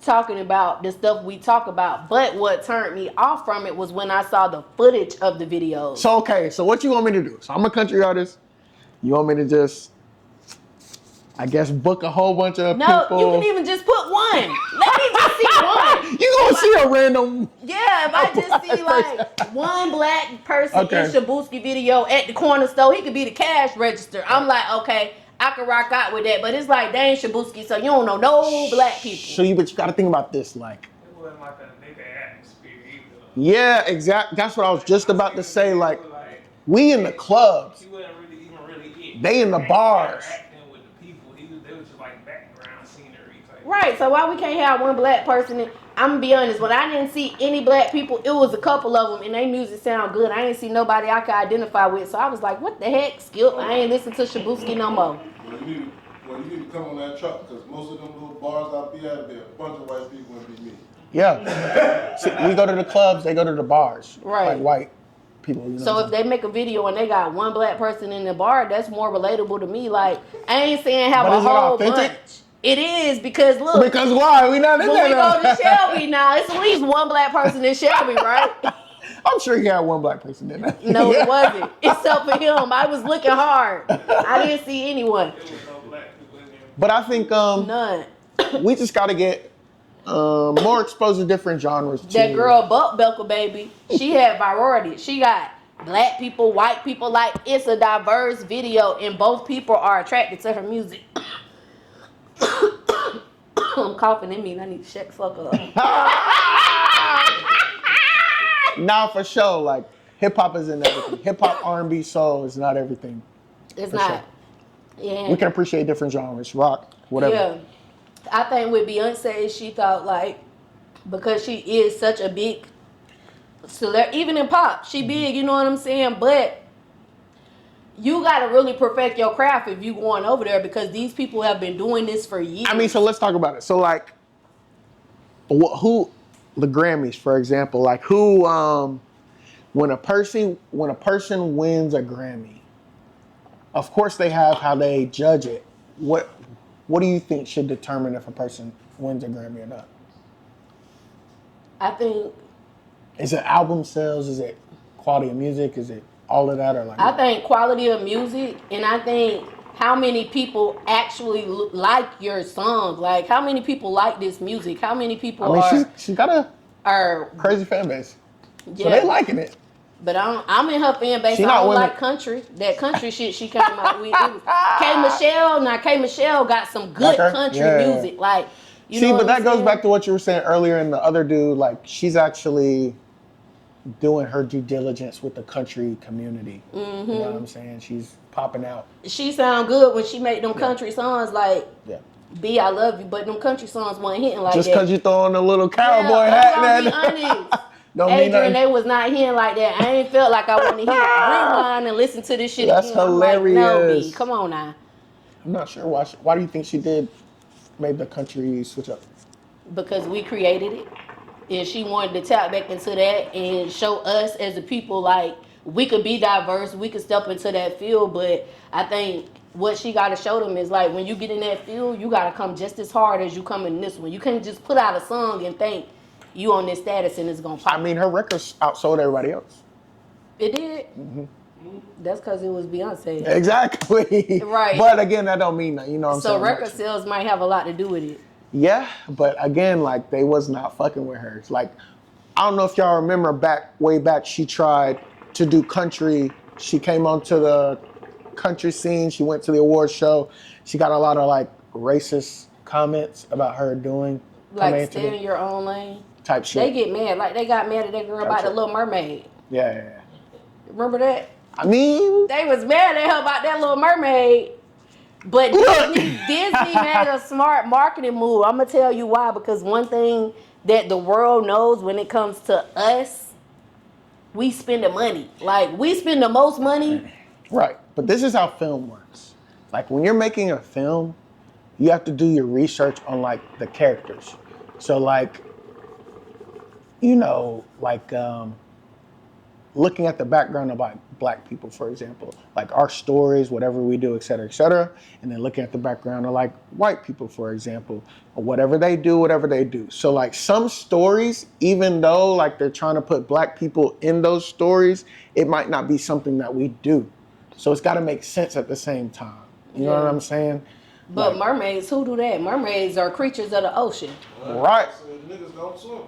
talking about the stuff we talk about. But what turned me off from it was when I saw the footage of the videos. So, okay, so what you want me to do? So I'm a country artist. You want me to just, I guess, book a whole bunch of people? No, you can even just put one. Let me just see one. You gonna see a random. Yeah, if I just see like one black person in Shabuski video at the corner store, he could be the cash register. I'm like, okay, I can rock out with that. But it's like, they ain't Shabuski, so you don't know no black people. But you gotta think about this, like. It wasn't like a nigga atmosphere either. Yeah, exactly. That's what I was just about to say. Like, we in the clubs. He wasn't really it. They in the bars. With the people. They was just like background scenery type. Right, so why we can't have one black person? I'm gonna be honest, when I didn't see any black people, it was a couple of them, and their music sound good. I ain't see nobody I could identify with, so I was like, what the heck, Skip? I ain't listen to Shabuski no more. Well, you need to come on that truck, because most of them little bars I'll be at, there a bunch of white people and be me. Yeah. See, we go to the clubs, they go to the bars. Right. Like white people. You know So if they make a video and they got one black person in the bar, that's more relatable to me. Like, I ain't saying have But a is it whole authentic? bunch. It is because look. Because why? We not in When we there. go to Shelby now, it's at least one black person in Shelby, right? I'm sure he had one black person in there. No, it wasn't. Except for him. I was looking hard. I didn't see anyone. There was no black people in there. But I think None. we just got to get more exposed to different genres. That too. girl Buck Belka, baby, she had variety. She got black people, white people. Like, it's a diverse video, and both people are attracted to her music. I'm coughing. It means I need to shut the fuck up. Nah, for sure. Like, hip hop isn't everything. Hip hop, R&B, soul is not everything. It's For not. sure. Yeah. We can appreciate different genres, rock, whatever. Yeah. I think with Beyonce, she thought like, because she is such a big celebrity, even in pop, she big, you know what I'm saying? But you got to really perfect your craft if you going over there, because these people have been doing this for years. I mean, so let's talk about it. So, like, who, the Grammys, for example, like who, when a person wins a Grammy, of course they have how they judge it. What do you think should determine if a person wins a Grammy or not? I think. Is it album sales? Is it quality of music? Is it all of that, or like? I think quality of music, and I think how many people actually like your song. Like, how many people like this music? How many people she's got a are crazy fan base, yeah. so they liking it. But I'm in her fan base. She I not don't women. like country. That country shit she came out with. K Michelle. Now K Michelle got some good Like her? country Yeah. music. Like, you See, know but what that I'm goes saying? back to what you were saying earlier. And the other dude, like, she's actually doing her due diligence with the country community. Mm-hmm. You know what I'm saying? She's popping out. She sound good when she make them country songs. Like, Yeah. B, I love you, but them country songs weren't hitting like Just that. because you throwing a little cowboy Yeah, hat I'm in gonna be there. honest. Don't mean Adrian, nothing. they was not hitting like that. I ain't felt like I want to hear rewind and listen to this shit That's again. I'm like, no, hilarious. B, come on now. I'm not sure why. Why do you think she made the country switch up? Because we created it, and she wanted to tap back into that and show us as a people, like, we could be diverse, we could step into that field. But I think what she got to show them is, like, when you get in that field, you got to come just as hard as you come in this one. You can't just put out a song and think you on this status and it's gonna pop. I mean, her records outsold everybody else. It did. That's because it was Beyonce. Exactly. Right. But again, that don't mean that. You know what I'm So saying? record sales might have a lot to do with it. Yeah, but again, like, they was not fucking with her. It's like, I don't know if y'all remember way back, she tried to do country. She came onto the country scene. She went to the awards show. She got a lot of, like, racist comments about her doing Like, stay in your own lane. type shit. They get mad. Like, they got mad at that girl about the Little Mermaid. Yeah. Remember that? I mean, They was mad at her about that Little Mermaid. But Disney made a smart marketing move. I'm going to tell you why. Because one thing that the world knows when it comes to us, we spend the money. Like, we spend the most money. right. But this is how film works. Like, when you're making a film, you have to do your research on, like, the characters. So, like, you know, like, looking at the background of, like, black people, for example, like our stories, whatever we do, et cetera, and then looking at the background of, like, white people, for example, or whatever they do. So, like, some stories, even though, like, they're trying to put black people in those stories, it might not be something that we do. So it's got to make sense at the same time. You know what I'm saying? But mermaids, who do that? Mermaids are creatures of the ocean. Right. So niggas don't swim.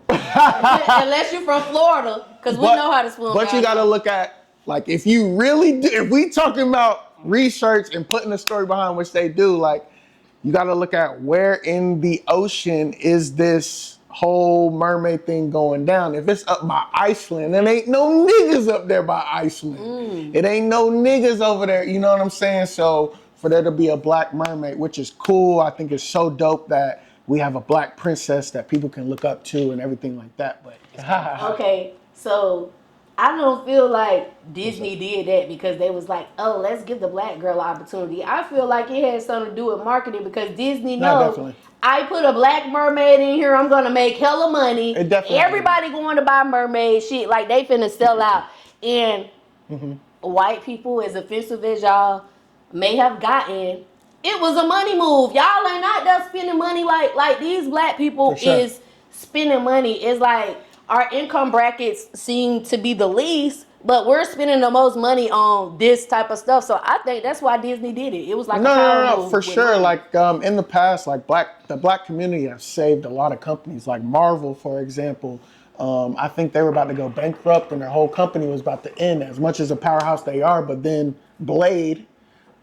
Unless you're from Florida, because we know how to swim. But you got to look at, like, if you really do, if we talking about research and putting a story behind which they do, like, you got to look at where in the ocean is this whole mermaid thing going down. If it's up by Iceland, there ain't no niggas up there by Iceland. It ain't no niggas over there, you know what I'm saying? So for there to be a black mermaid, which is cool, I think it's so dope that we have a black princess that people can look up to and everything like that. But Okay, so I don't feel like Disney did that because they was like, oh, let's give the black girl an opportunity. I feel like it had something to do with marketing because Disney No, knows. definitely. I put a black mermaid in here, I'm gonna make hella money. It definitely Everybody going to buy mermaid shit, like they finna sell out. And white people, as offensive as y'all may have gotten, it was a money move. Y'all ain't not there spending money like these black people is spending money. It's like our income brackets seem to be the least, but we're spending the most money on this type of stuff. So I think that's why Disney did it. It was like a power move for with sure. money. Like in the past, like the black community has saved a lot of companies. Like Marvel, for example. I think they were about to go bankrupt and their whole company was about to end, as much as a powerhouse they are. But then Blade,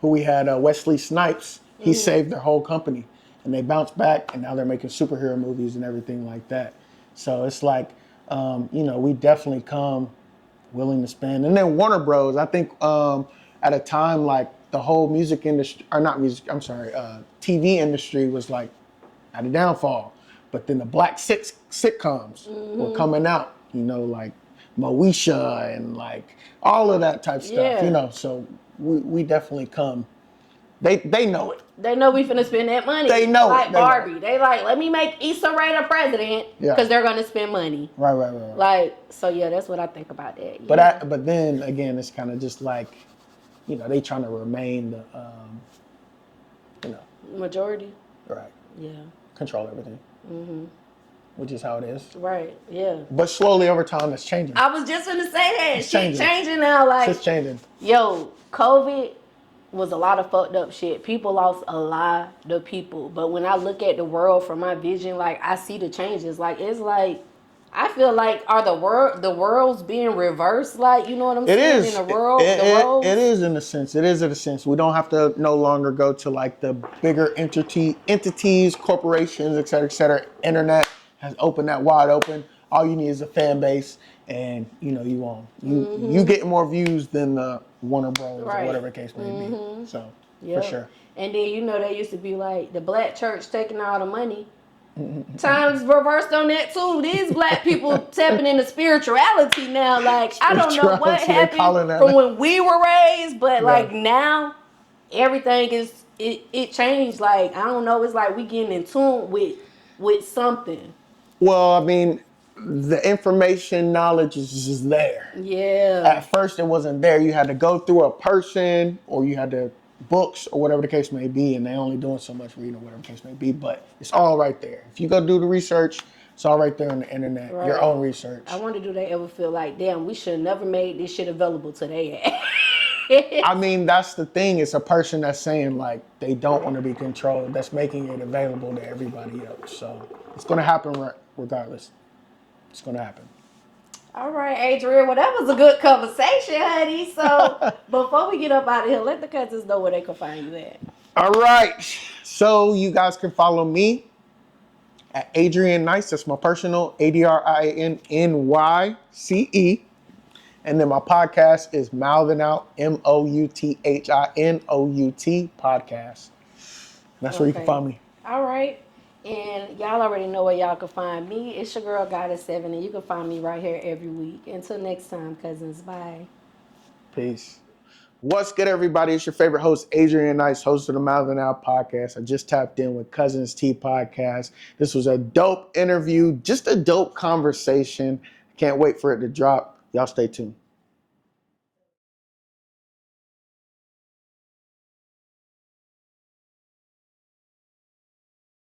who we had Wesley Snipes, he saved their whole company. And they bounced back, and now they're making superhero movies and everything like that. So it's like, we definitely come willing to spend. And then Warner Bros, I think at a time like the whole music industry, or not music, I'm sorry, TV industry was like at a downfall. But then the black sitcoms were coming out, like Moesha and like all of that type stuff, so we definitely come. They know it. They know we finna spend that money. They know like it. Barbie. They like, let me make Issa Rae the president because they're gonna spend money. Right. Like, so yeah, that's what I think about that. Yeah. But then again, it's kind of just like, they trying to remain the, majority. Right. Yeah. Control everything. Which is how it is. Right. Yeah. But slowly over time, it's changing. I was just gonna say that. It's Shit changing now. Like, it's changing. Yo, COVID was a lot of fucked up shit. People lost a lot of people. But when I look at the world from my vision, like I see the changes. Like it's like I feel like are the world's being reversed, like you know what I'm saying? In the world, it is in a sense. It is in a sense. We don't have to no longer go to like the bigger entities, corporations, et cetera, Internet has opened that wide open. All you need is a fan base, and you own. You get more views than the Warner Bros. Or whatever the case may be. So for sure. And then they used to be like the black church taking all the money. Times reversed on that too. These black people tapping into spirituality now. Like I don't know what happened from when we were raised, but like now everything is it changed. Like I don't know. It's like we getting in tune with something. Well, I mean, the information knowledge is just there. Yeah. At first, it wasn't there. You had to go through a person, or you had to books, or whatever the case may be, and they only doing so much reading, or whatever the case may be. But it's all right there. If you go do the research, it's all right there on the internet. Right. Your own research. I wonder, do they ever feel like, damn, we should have never made this shit available to they ass? I mean, that's the thing. It's a person that's saying like they don't want to be controlled. That's making it available to everybody else. So it's gonna happen regardless. It's gonna happen. All right, Adrian. Well, that was a good conversation, honey. So before we get up out of here, let the cousins know where they can find you at. All right. So you guys can follow me at Adrian Nice. That's my personal ADRIANNYCE. And then my podcast is Mouthing Out, MOUTHINOUT podcast. That's where you can find me. All right. And y'all already know where y'all can find me. It's your girl, Goddess7, and you can find me right here every week. Until next time, cousins. Bye. Peace. What's good, everybody? It's your favorite host, Adrian Nice, host of the Mouthing Out podcast. I just tapped in with Cuzn Tea podcast. This was a dope interview, just a dope conversation. Can't wait for it to drop. Y'all stay tuned.